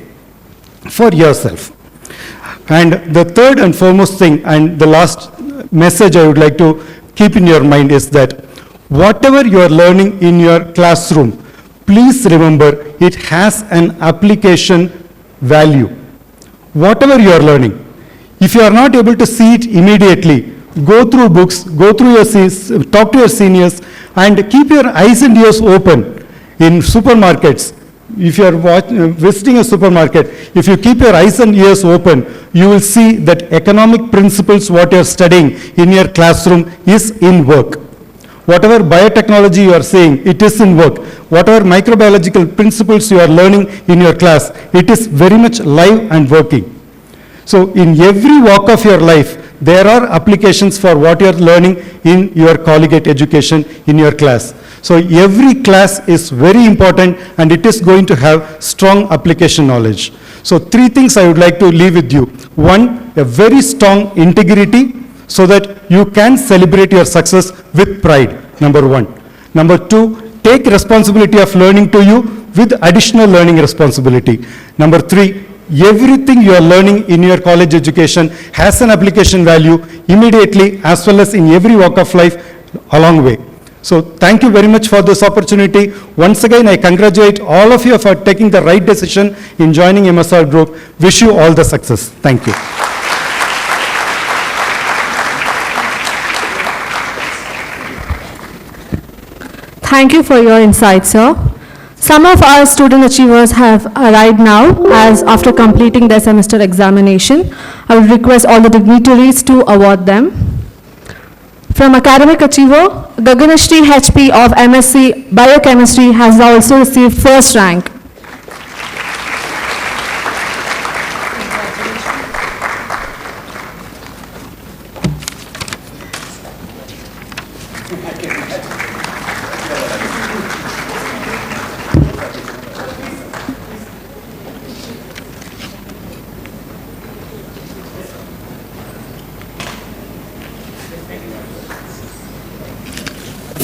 for yourself. And the third and foremost thing, and the last message I would like to keep in your mind is that whatever you are learning in your classroom, please remember it has an application value. Whatever you are learning, if you are not able to see it immediately, go through books, go through your talk to your seniors, and keep your eyes and ears open. In supermarkets, if you are visiting a supermarket, if you keep your eyes and ears open, you will see that economic principles, what you are studying in your classroom, is in work. Whatever biotechnology you are seeing, it is in work. Whatever microbiological principles you are learning in your class, it is very much live and working. So in every walk of your life, there are applications for what you are learning in your collegiate education, in your class. So every class is very important, and it is going to have strong application knowledge. So 3 things I would like to leave with you. 1, a very strong integrity, so that you can celebrate your success with pride, number 1. Number 2, take responsibility of learning to you with additional learning responsibility. Number 3, everything you are learning in your college education has an application value immediately, as well as in every walk of life along the way. So thank you very much for this opportunity. Once again, I congratulate all of you for taking the right decision in joining MSR Group. Wish you all the success. Thank you. Thank you for your insight, sir. Some of our student achievers have arrived now, as after completing their semester examination. I would request all the dignitaries to award them. From academic achiever, Gaganashri HP of MSc Biochemistry has also received first rank.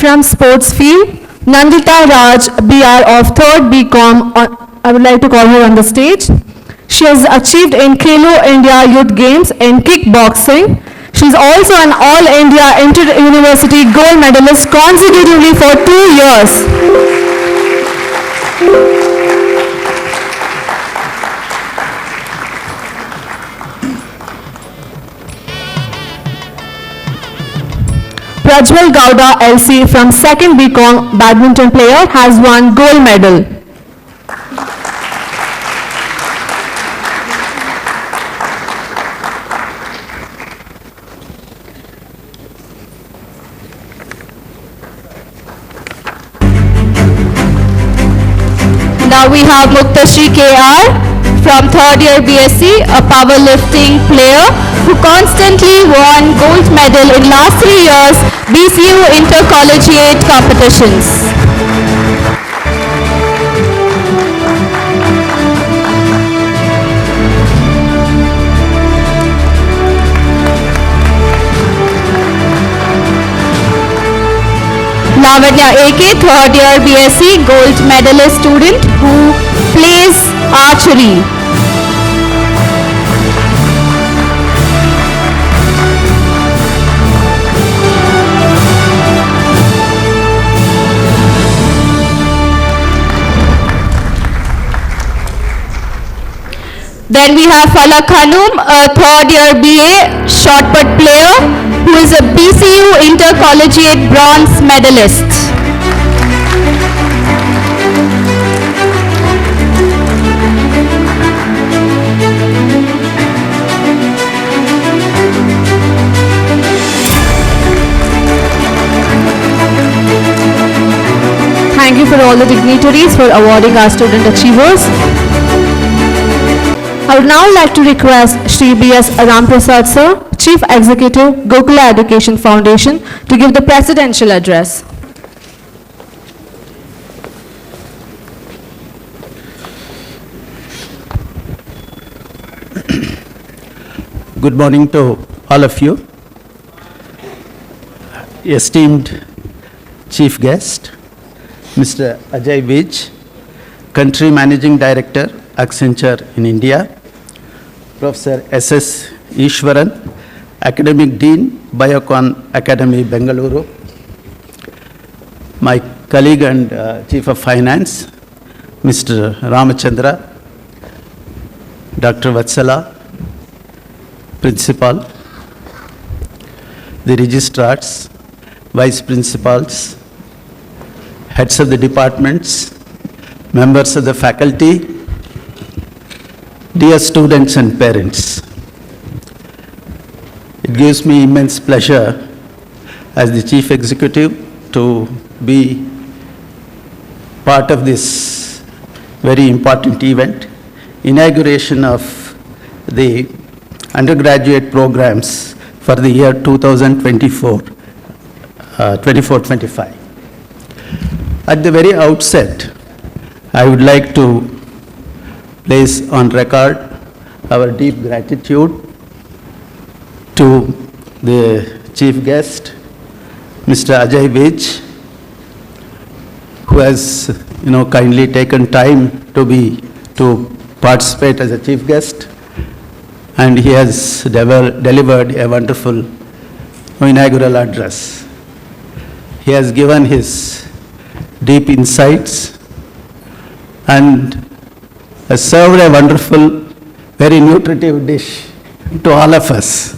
From sports field, Nandita Raj BR of 3rd BCom, I would like to call her on the stage. She has achieved in Khelo India Youth Games in kickboxing. She is also an All India Inter-University gold medalist consecutively for 2 years. Prajwal Gowda LC from 2nd BCom badminton player has won gold medal. Now we have Muktashri KR from 3rd year BSc, a powerlifting player who constantly won gold medal in last 3 years BCU intercollegiate competitions. Lavanya AK, 3rd year BSc, gold medalist student who plays archery. Then we have Falak Khanum, a 3rd year BA shot put player who is a BCU intercollegiate bronze medalist. all the dignitaries for awarding our student achievers. I would now like to request Shri B.S. Ramprasad Sir, Chief Executive, Gokula Education Foundation, to give the presidential address. Good morning to all of you. Esteemed Chief Guest, Mr. Ajay Vij, Country Managing Director, Accenture in India, Professor S.S. Ishwaran, Academic Dean, Biocon Academy, Bengaluru, my colleague and Chief of Finance, Mr. Ramachandra, Dr. Vatsala, Principal, the registrars, vice principals, heads of the departments, members of the faculty, dear students and parents. It gives me immense pleasure as the Chief Executive to be part of this very important event, inauguration of the undergraduate programs for the year 2024-25. At the very outset, I would like to place on record our deep gratitude to the chief guest, Mr. Ajay Vij, who has kindly taken time to participate as a chief guest, and he has delivered a wonderful inaugural address. He has given his deep insights and has served a wonderful, very nutritive dish to all of us.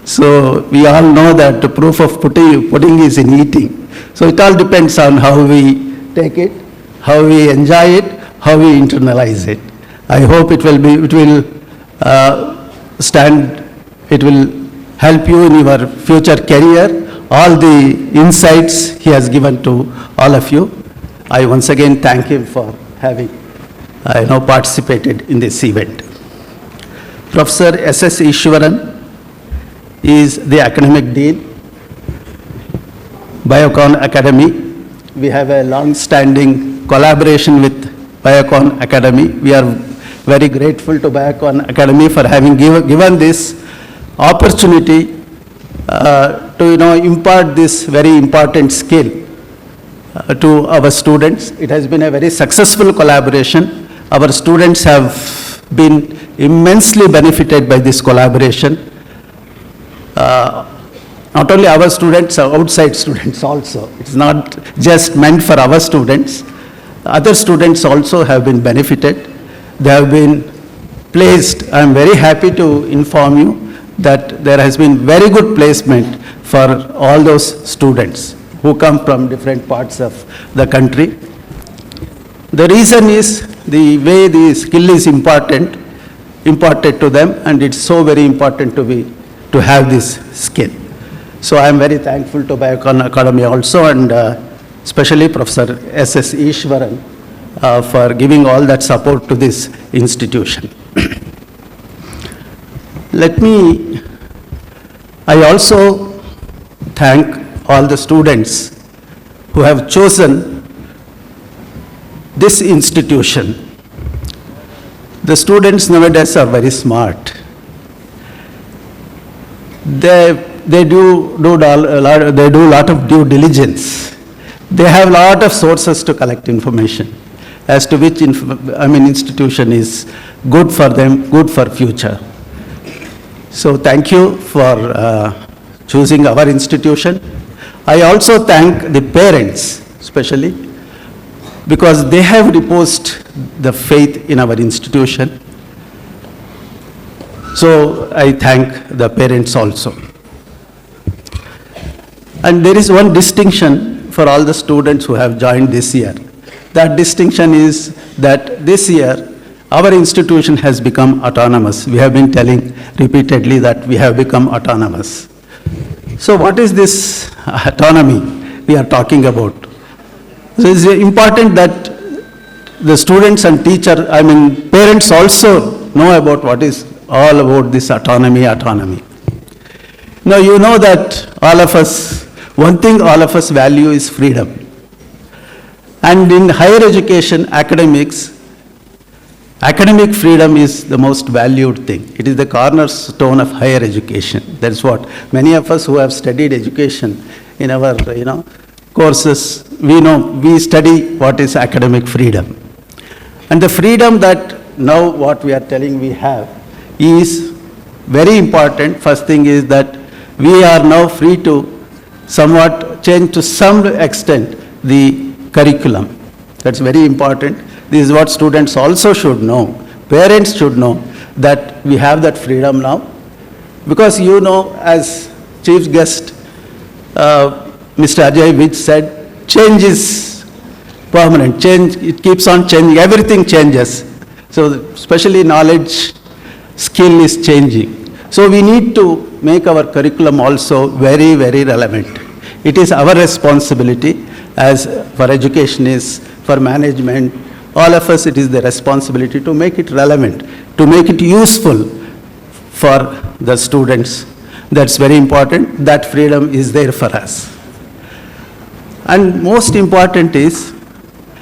So we all know that the proof of pudding is in eating. So it all depends on how we take it, how we enjoy it, how we internalize it. I hope it will help you in your future career. All the insights he has given to all of you. I once again thank him for having participated in this event. Professor S.S. Ishwaran is the Academic Dean, Biocon Academy. We have a long-standing collaboration with Biocon Academy. We are very grateful to Biocon Academy for having given this opportunity to impart this very important skill to our students. It has been a very successful collaboration. Our students have been immensely benefited by this collaboration. Not only our students, outside students also. It's not just meant for our students. Other students also have been benefited. They have been placed. I'm very happy to inform you that there has been very good placement for all those students who come from different parts of the country. The reason is the way the skill is imparted to them, and it's so very important to have this skill. So I am very thankful to Biocon Academy also, and especially Professor S.S. Ishwaran for giving all that support to this institution. I also thank all the students who have chosen this institution. The students nowadays are very smart. They do a lot of due diligence. They have a lot of sources to collect information as to which institution is good for them, good for future. So thank you for choosing our institution. I also thank the parents, especially, because they have reposed the faith in our institution. So I thank the parents also. And there is one distinction for all the students who have joined this year. That distinction is that this year, our institution has become autonomous. We have been telling repeatedly that we have become autonomous. So what is this autonomy we are talking about? So it's important that the students and parents also know about what is all about this autonomy. Now you know that all of us, one thing all of us value is freedom. And in higher education, academic freedom is the most valued thing. It is the cornerstone of higher education. That's what many of us who have studied education in our, courses, we study what is academic freedom. And the freedom that now what we are telling we have is very important. First thing is that we are now free to somewhat change to some extent the curriculum. That's very important. This is what students also should know. Parents should know that we have that freedom now. Because as chief guest, Mr. Ajay Vij said, change is permanent. Change, it keeps on changing. Everything changes. So especially knowledge, skill is changing. So we need to make our curriculum also very, very relevant. It is our responsibility, as for education is, for management, all of us, it is the responsibility to make it relevant, to make it useful for the students. That's very important. That freedom is there for us. And most important is,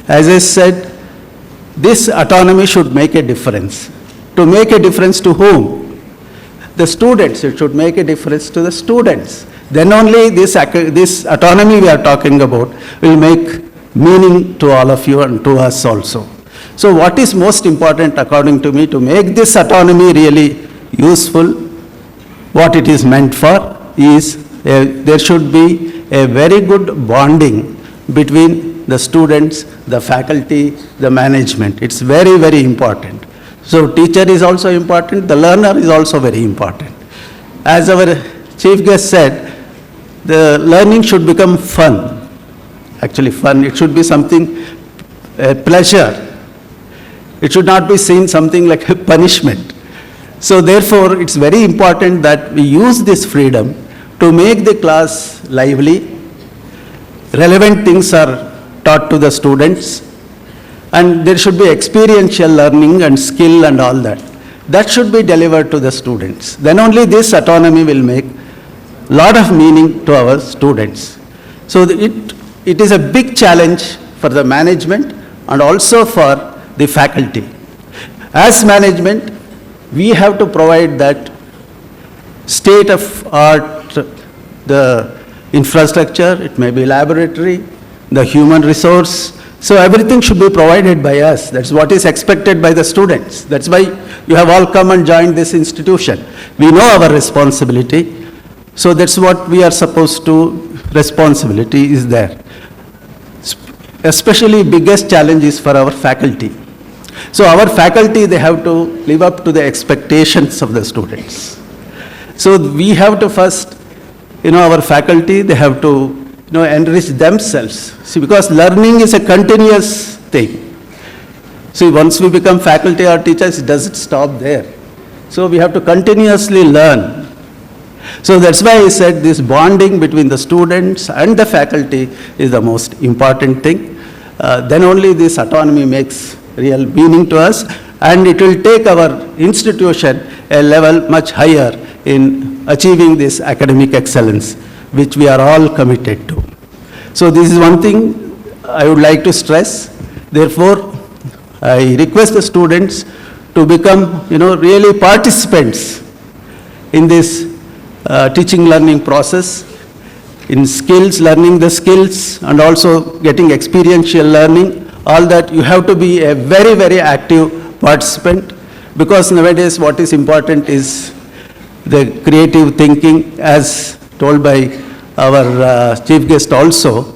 as I said, this autonomy should make a difference. To make a difference to whom? The students. It should make a difference to the students. Then only this autonomy we are talking about will make meaning to all of you and to us also. So what is most important according to me to make this autonomy really useful, what it is meant for is there should be a very good bonding between the students, the faculty, the management. It's very, very important. So teacher is also important, the learner is also very important. As our chief guest said, the learning should become fun. Actually fun, it should be something, pleasure. It should not be seen something like a punishment. So therefore, it's very important that we use this freedom to make the class lively. Relevant things are taught to the students, and there should be experiential learning and skill and all that. That should be delivered to the students. Then only this autonomy will make a lot of meaning to our students. So it is a big challenge for the management and also for the faculty. As management, we have to provide that state-of-art, the infrastructure, it may be laboratory, the human resource. So everything should be provided by us. That's what is expected by the students. That's why you have all come and joined this institution. We know our responsibility. So that's what we are supposed to, responsibility is there. Especially biggest challenge is for our faculty. So our faculty, they have to live up to the expectations of the students. So we have to first, our faculty, they have to, enrich themselves. See, because learning is a continuous thing. See, once we become faculty or teachers, it doesn't stop there. So we have to continuously learn. So that's why I said this bonding between the students and the faculty is the most important thing. Then only this autonomy makes real meaning to us, and it will take our institution a level much higher in achieving this academic excellence, which we are all committed to. So this is one thing I would like to stress. Therefore, I request the students to become, really participants in this teaching learning process, in skills, learning the skills, and also getting experiential learning. All that you have to be a very, very active participant, because nowadays what is important is the creative thinking, as told by our chief guest also,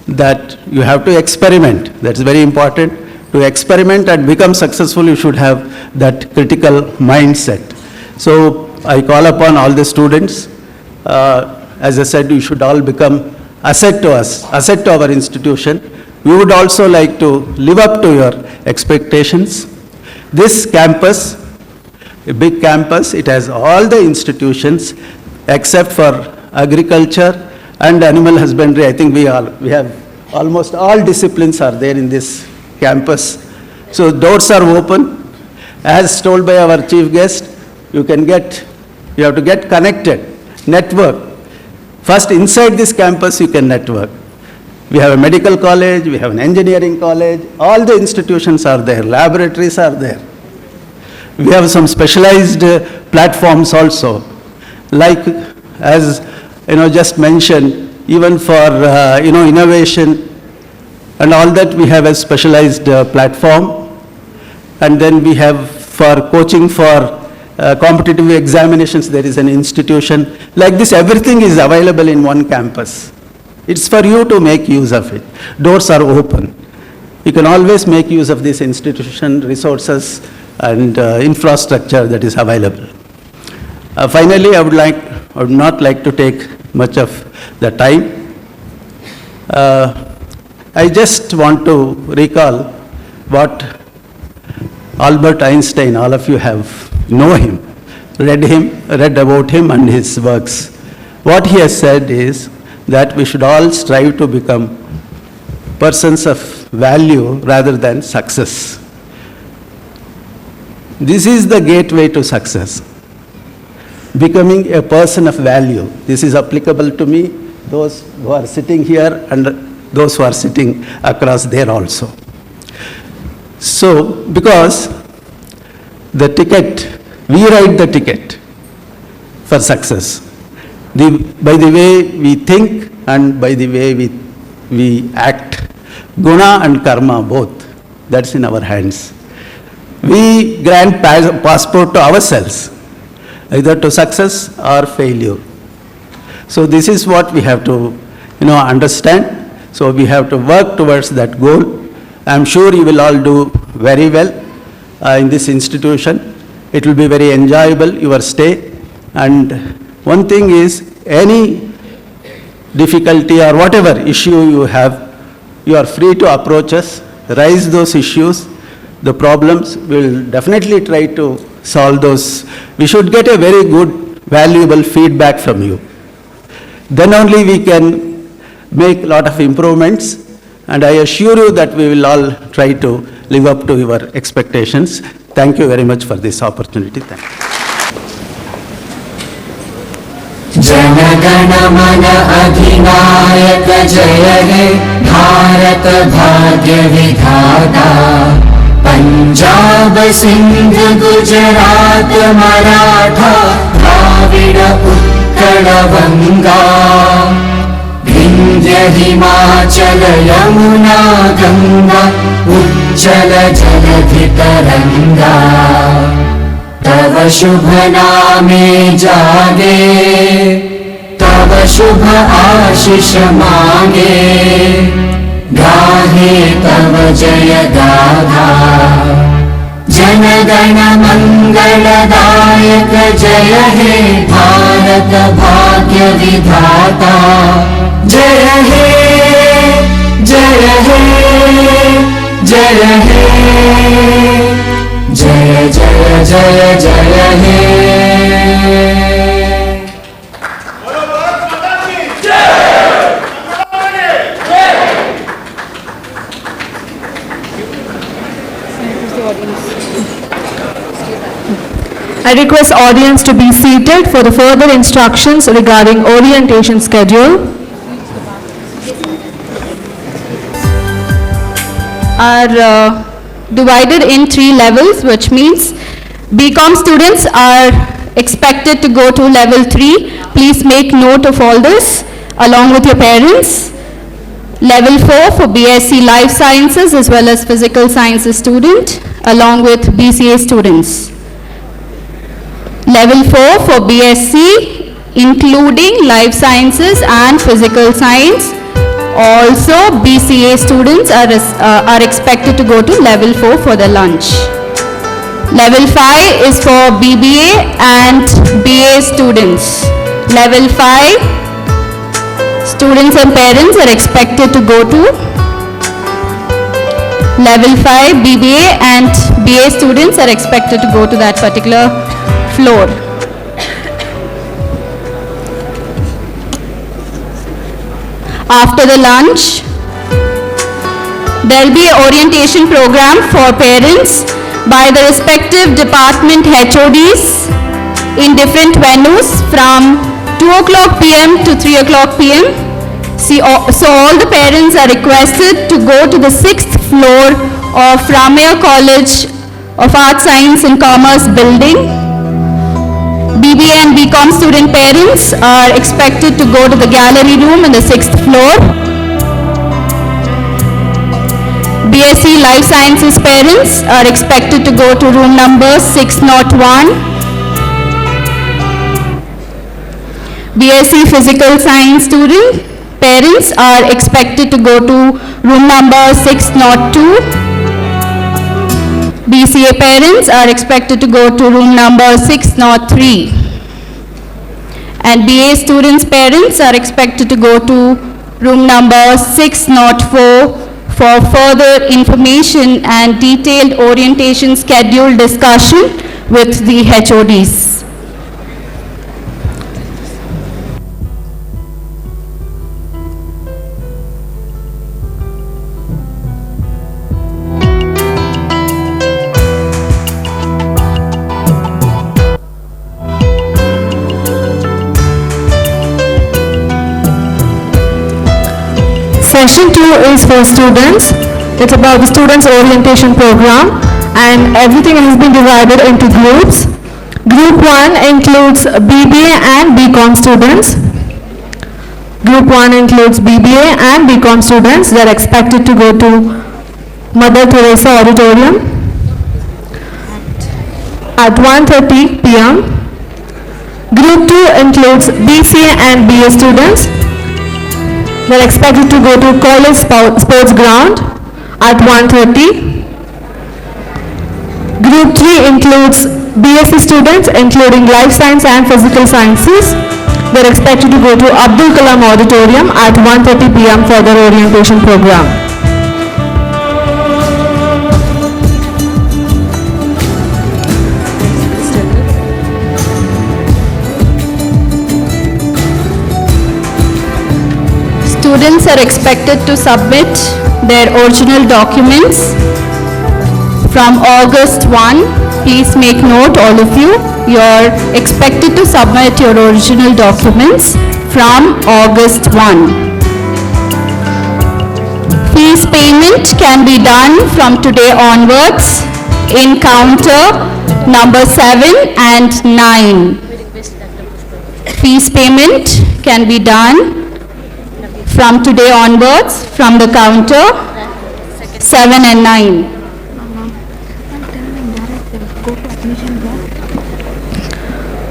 that you have to experiment. That's very important. To experiment and become successful, you should have that critical mindset. So I call upon all the students. As I said, you should all become asset to us, asset to our institution. We would also like to live up to your expectations. This campus, a big campus, it has all the institutions except for agriculture and animal husbandry. I think we have Almost all disciplines are there in this campus. So doors are open. As told by our chief guest, you have to get connected, network. First, inside this campus, you can network. We have a medical college, we have an engineering college, all the institutions are there, laboratories are there. We have some specialized platforms also, like as just mentioned, even for innovation and all that, we have a specialized platform. And then we have for coaching for competitive examinations, there is an institution. Like this, everything is available in one campus. It's for you to make use of it. Doors are open. You can always make use of this institution, resources, and infrastructure that is available. Finally, I would not like to take much of the time. I just want to recall what Albert Einstein, all of you know him, read about him and his works. What he has said is that we should all strive to become persons of value rather than success. This is the gateway to success. Becoming a person of value. This is applicable to me, those who are sitting here and those who are sitting across there also. So, because the ticket, we write the ticket for success. By the way we think and by the way we act, guna and karma both, that's in our hands. We grant passport to ourselves, either to success or failure. So this is what we have to understand. So we have to work towards that goal. I'm sure you will all do very well in this institution. It will be very enjoyable, your stay. And one thing is, any difficulty or whatever issue you have, you are free to approach us, raise those issues, the problems. We'll definitely try to solve those. We should get a very good, valuable feedback from you. Then only we can make a lot of improvements. And I assure you that we will all try to live up to your expectations. Thank you very much for this opportunity. Thank you. जनगण मन अधिनायक जय हे भारत भाग्य विधाता पंजाब सिंध गुजरात मराठा द्राविड उत्कल बंगा विंध्य हिमाचल यमुना गंगा उज्जल जलधि तरंगा तव शुभ नामे जागे तव शुभ आशीष मांगे गाहे तव जय गाथा जनगण मंगलदायक जय हे भारत भाग्य विधाता जय हे जय हे जय हे जय जय जय जय हे I request audience to be seated for the further instructions regarding orientation schedule. Are divided in 3 levels, which means BCom students are expected to go to level 3. Please make note of all this along with your parents. Level 4 for BSc Life Sciences as well as Physical Sciences student along with BCA students. Level 4 for BSc including Life Sciences and Physical Science. Also, BCA students are expected to go to level 4 for the lunch. Level 5 is for BBA and BA students. Level 5, students and parents are expected to go to level 5, BBA and BA students are expected to go to that particular floor. After the lunch, There will be an orientation program for parents by the respective department HODs in different venues from 2 o'clock p.m. to 3 o'clock p.m. So all the parents are requested to go to the 6th floor of Ramaiah College of Arts, Science and Commerce building. BBA and BCom student parents are expected to go to the gallery room in the 6th floor. BSc Life Sciences parents are expected to go to room number 601. BSc Physical Science student parents are expected to go to room number 602. BCA parents are expected to go to room number 603. And BA students' parents are expected to go to room number 604 for further information and detailed orientation schedule discussion with the HODs. Session 2 is for students. It's about the students' orientation program, and everything has been divided into groups. Group 1 includes BBA and BCom students. Group 1 includes BBA and BCom students. They're expected to go to Mother Teresa Auditorium at 1:30 p.m. Group 2 includes BCA and BA students. They're expected to go to College Sports Ground at 1:30. Group 3 includes BSc students including Life Science and Physical Sciences. They're expected to go to Abdul Kalam Auditorium at 1:30 p.m. for their orientation program. Students are expected to submit their original documents from August 1. Please make note, all of you. You're expected to submit your original documents from August 1. Fees payment can be done from today onwards in counter number 7 and 9. Fees payment can be done from today onwards from the counter 7 and 9.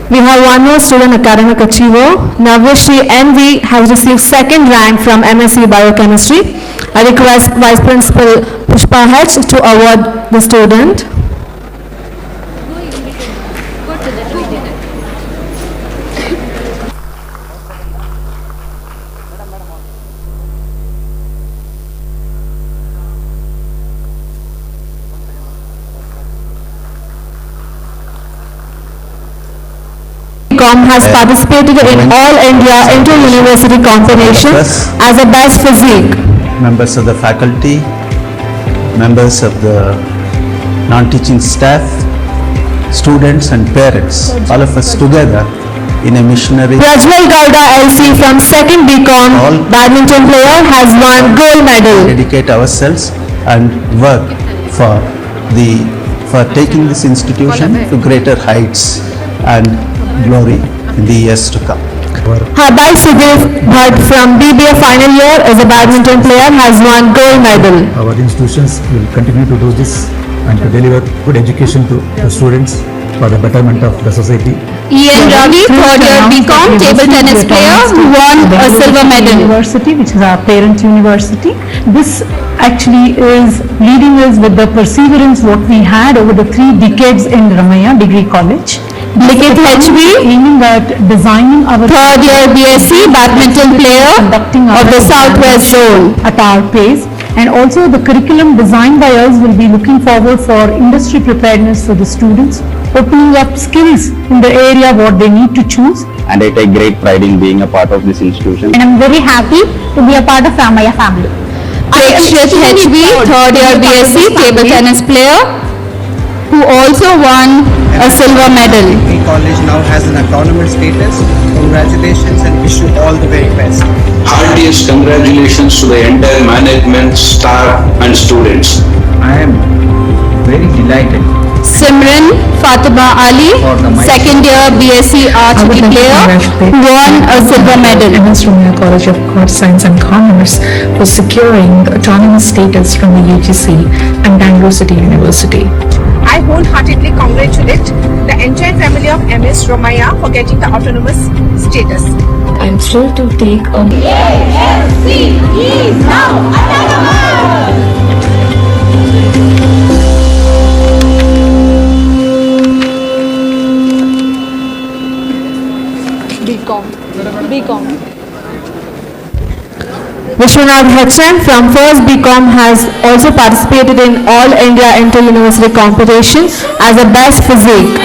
We have one more student academic achiever. Navashri NV has received second rank from MSc Biochemistry. I request Vice Principal Pushpa H to award the student. Has participated in All India Inter-University Competitions as a best physique. Members of the faculty, members of the non-teaching staff, students and parents, all of us together in a missionary. Rajmal Gowda LC from 2nd BCom badminton player has won gold medal. Dedicate ourselves and work for taking this institution to greater heights and glory in the years to come. Habai Sudev Bhatt from BBA final year as a badminton player has won gold medal. Our institutions will continue to do this and to deliver good education to the students for the betterment of the society. Ian Ravi, third year BCom table tennis player who won a silver medal. University, which is our parent university. This actually is leading us with the perseverance what we had over the 3 decades in Ramaiah Degree College. Likith HB, aiming at designing our third year BSc badminton player of the Southwest Zone. at our pace, and also the curriculum designed by us will be looking forward for industry preparedness for the students, opening up skills in the area what they need to choose. And I take great pride in being a part of this institution. And I'm very happy to be a part of Ramaiah family. Prakshit HV, third year BSc, table tennis player, who also won a silver medal. The college now has an autonomous status. Congratulations and wish you all the very best. Heartiest congratulations to the entire management, staff and students. I am very delighted. Simran Fatima Ali, second year BSc archery player, who won a silver medal. Ramaiah College of Arts, Science and Commerce for securing the autonomous status from the UGC and Bangalore City University. I wholeheartedly congratulate the entire family of MS Ramaiah for getting the autonomous status. I am thrilled to take a is now autonomous. Vishwanath HM from first BCom has also participated in All India Inter-University competition as a best physique.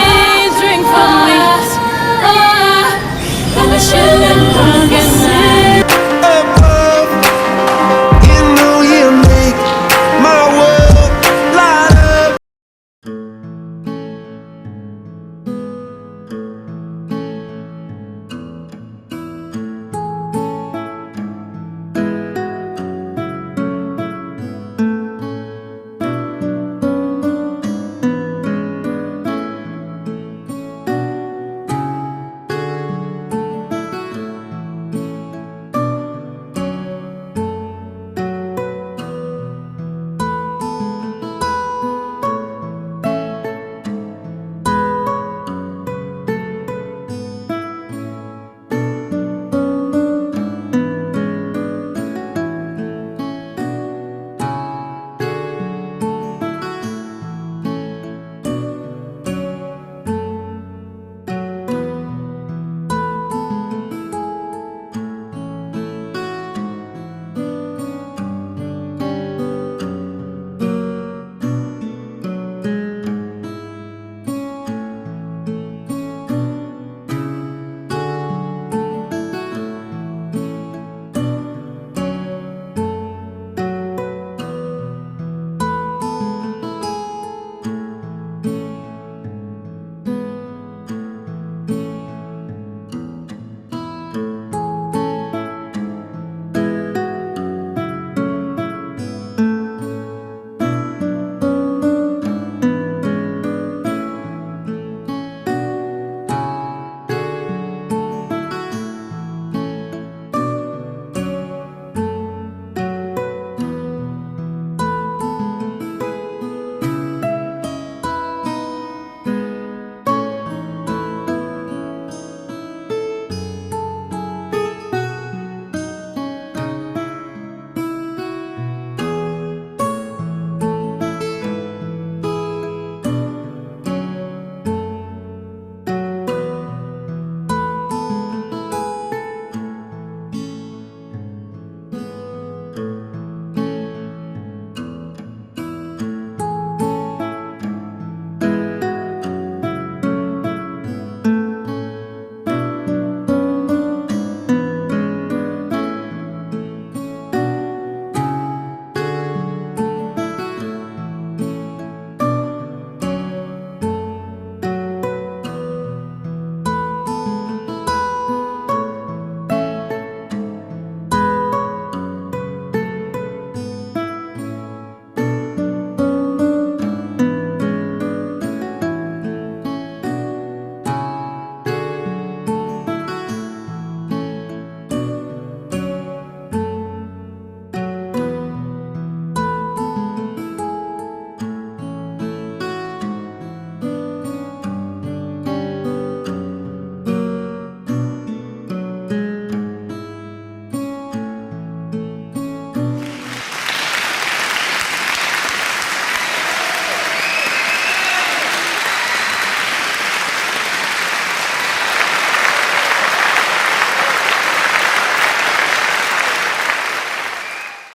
Drink from me.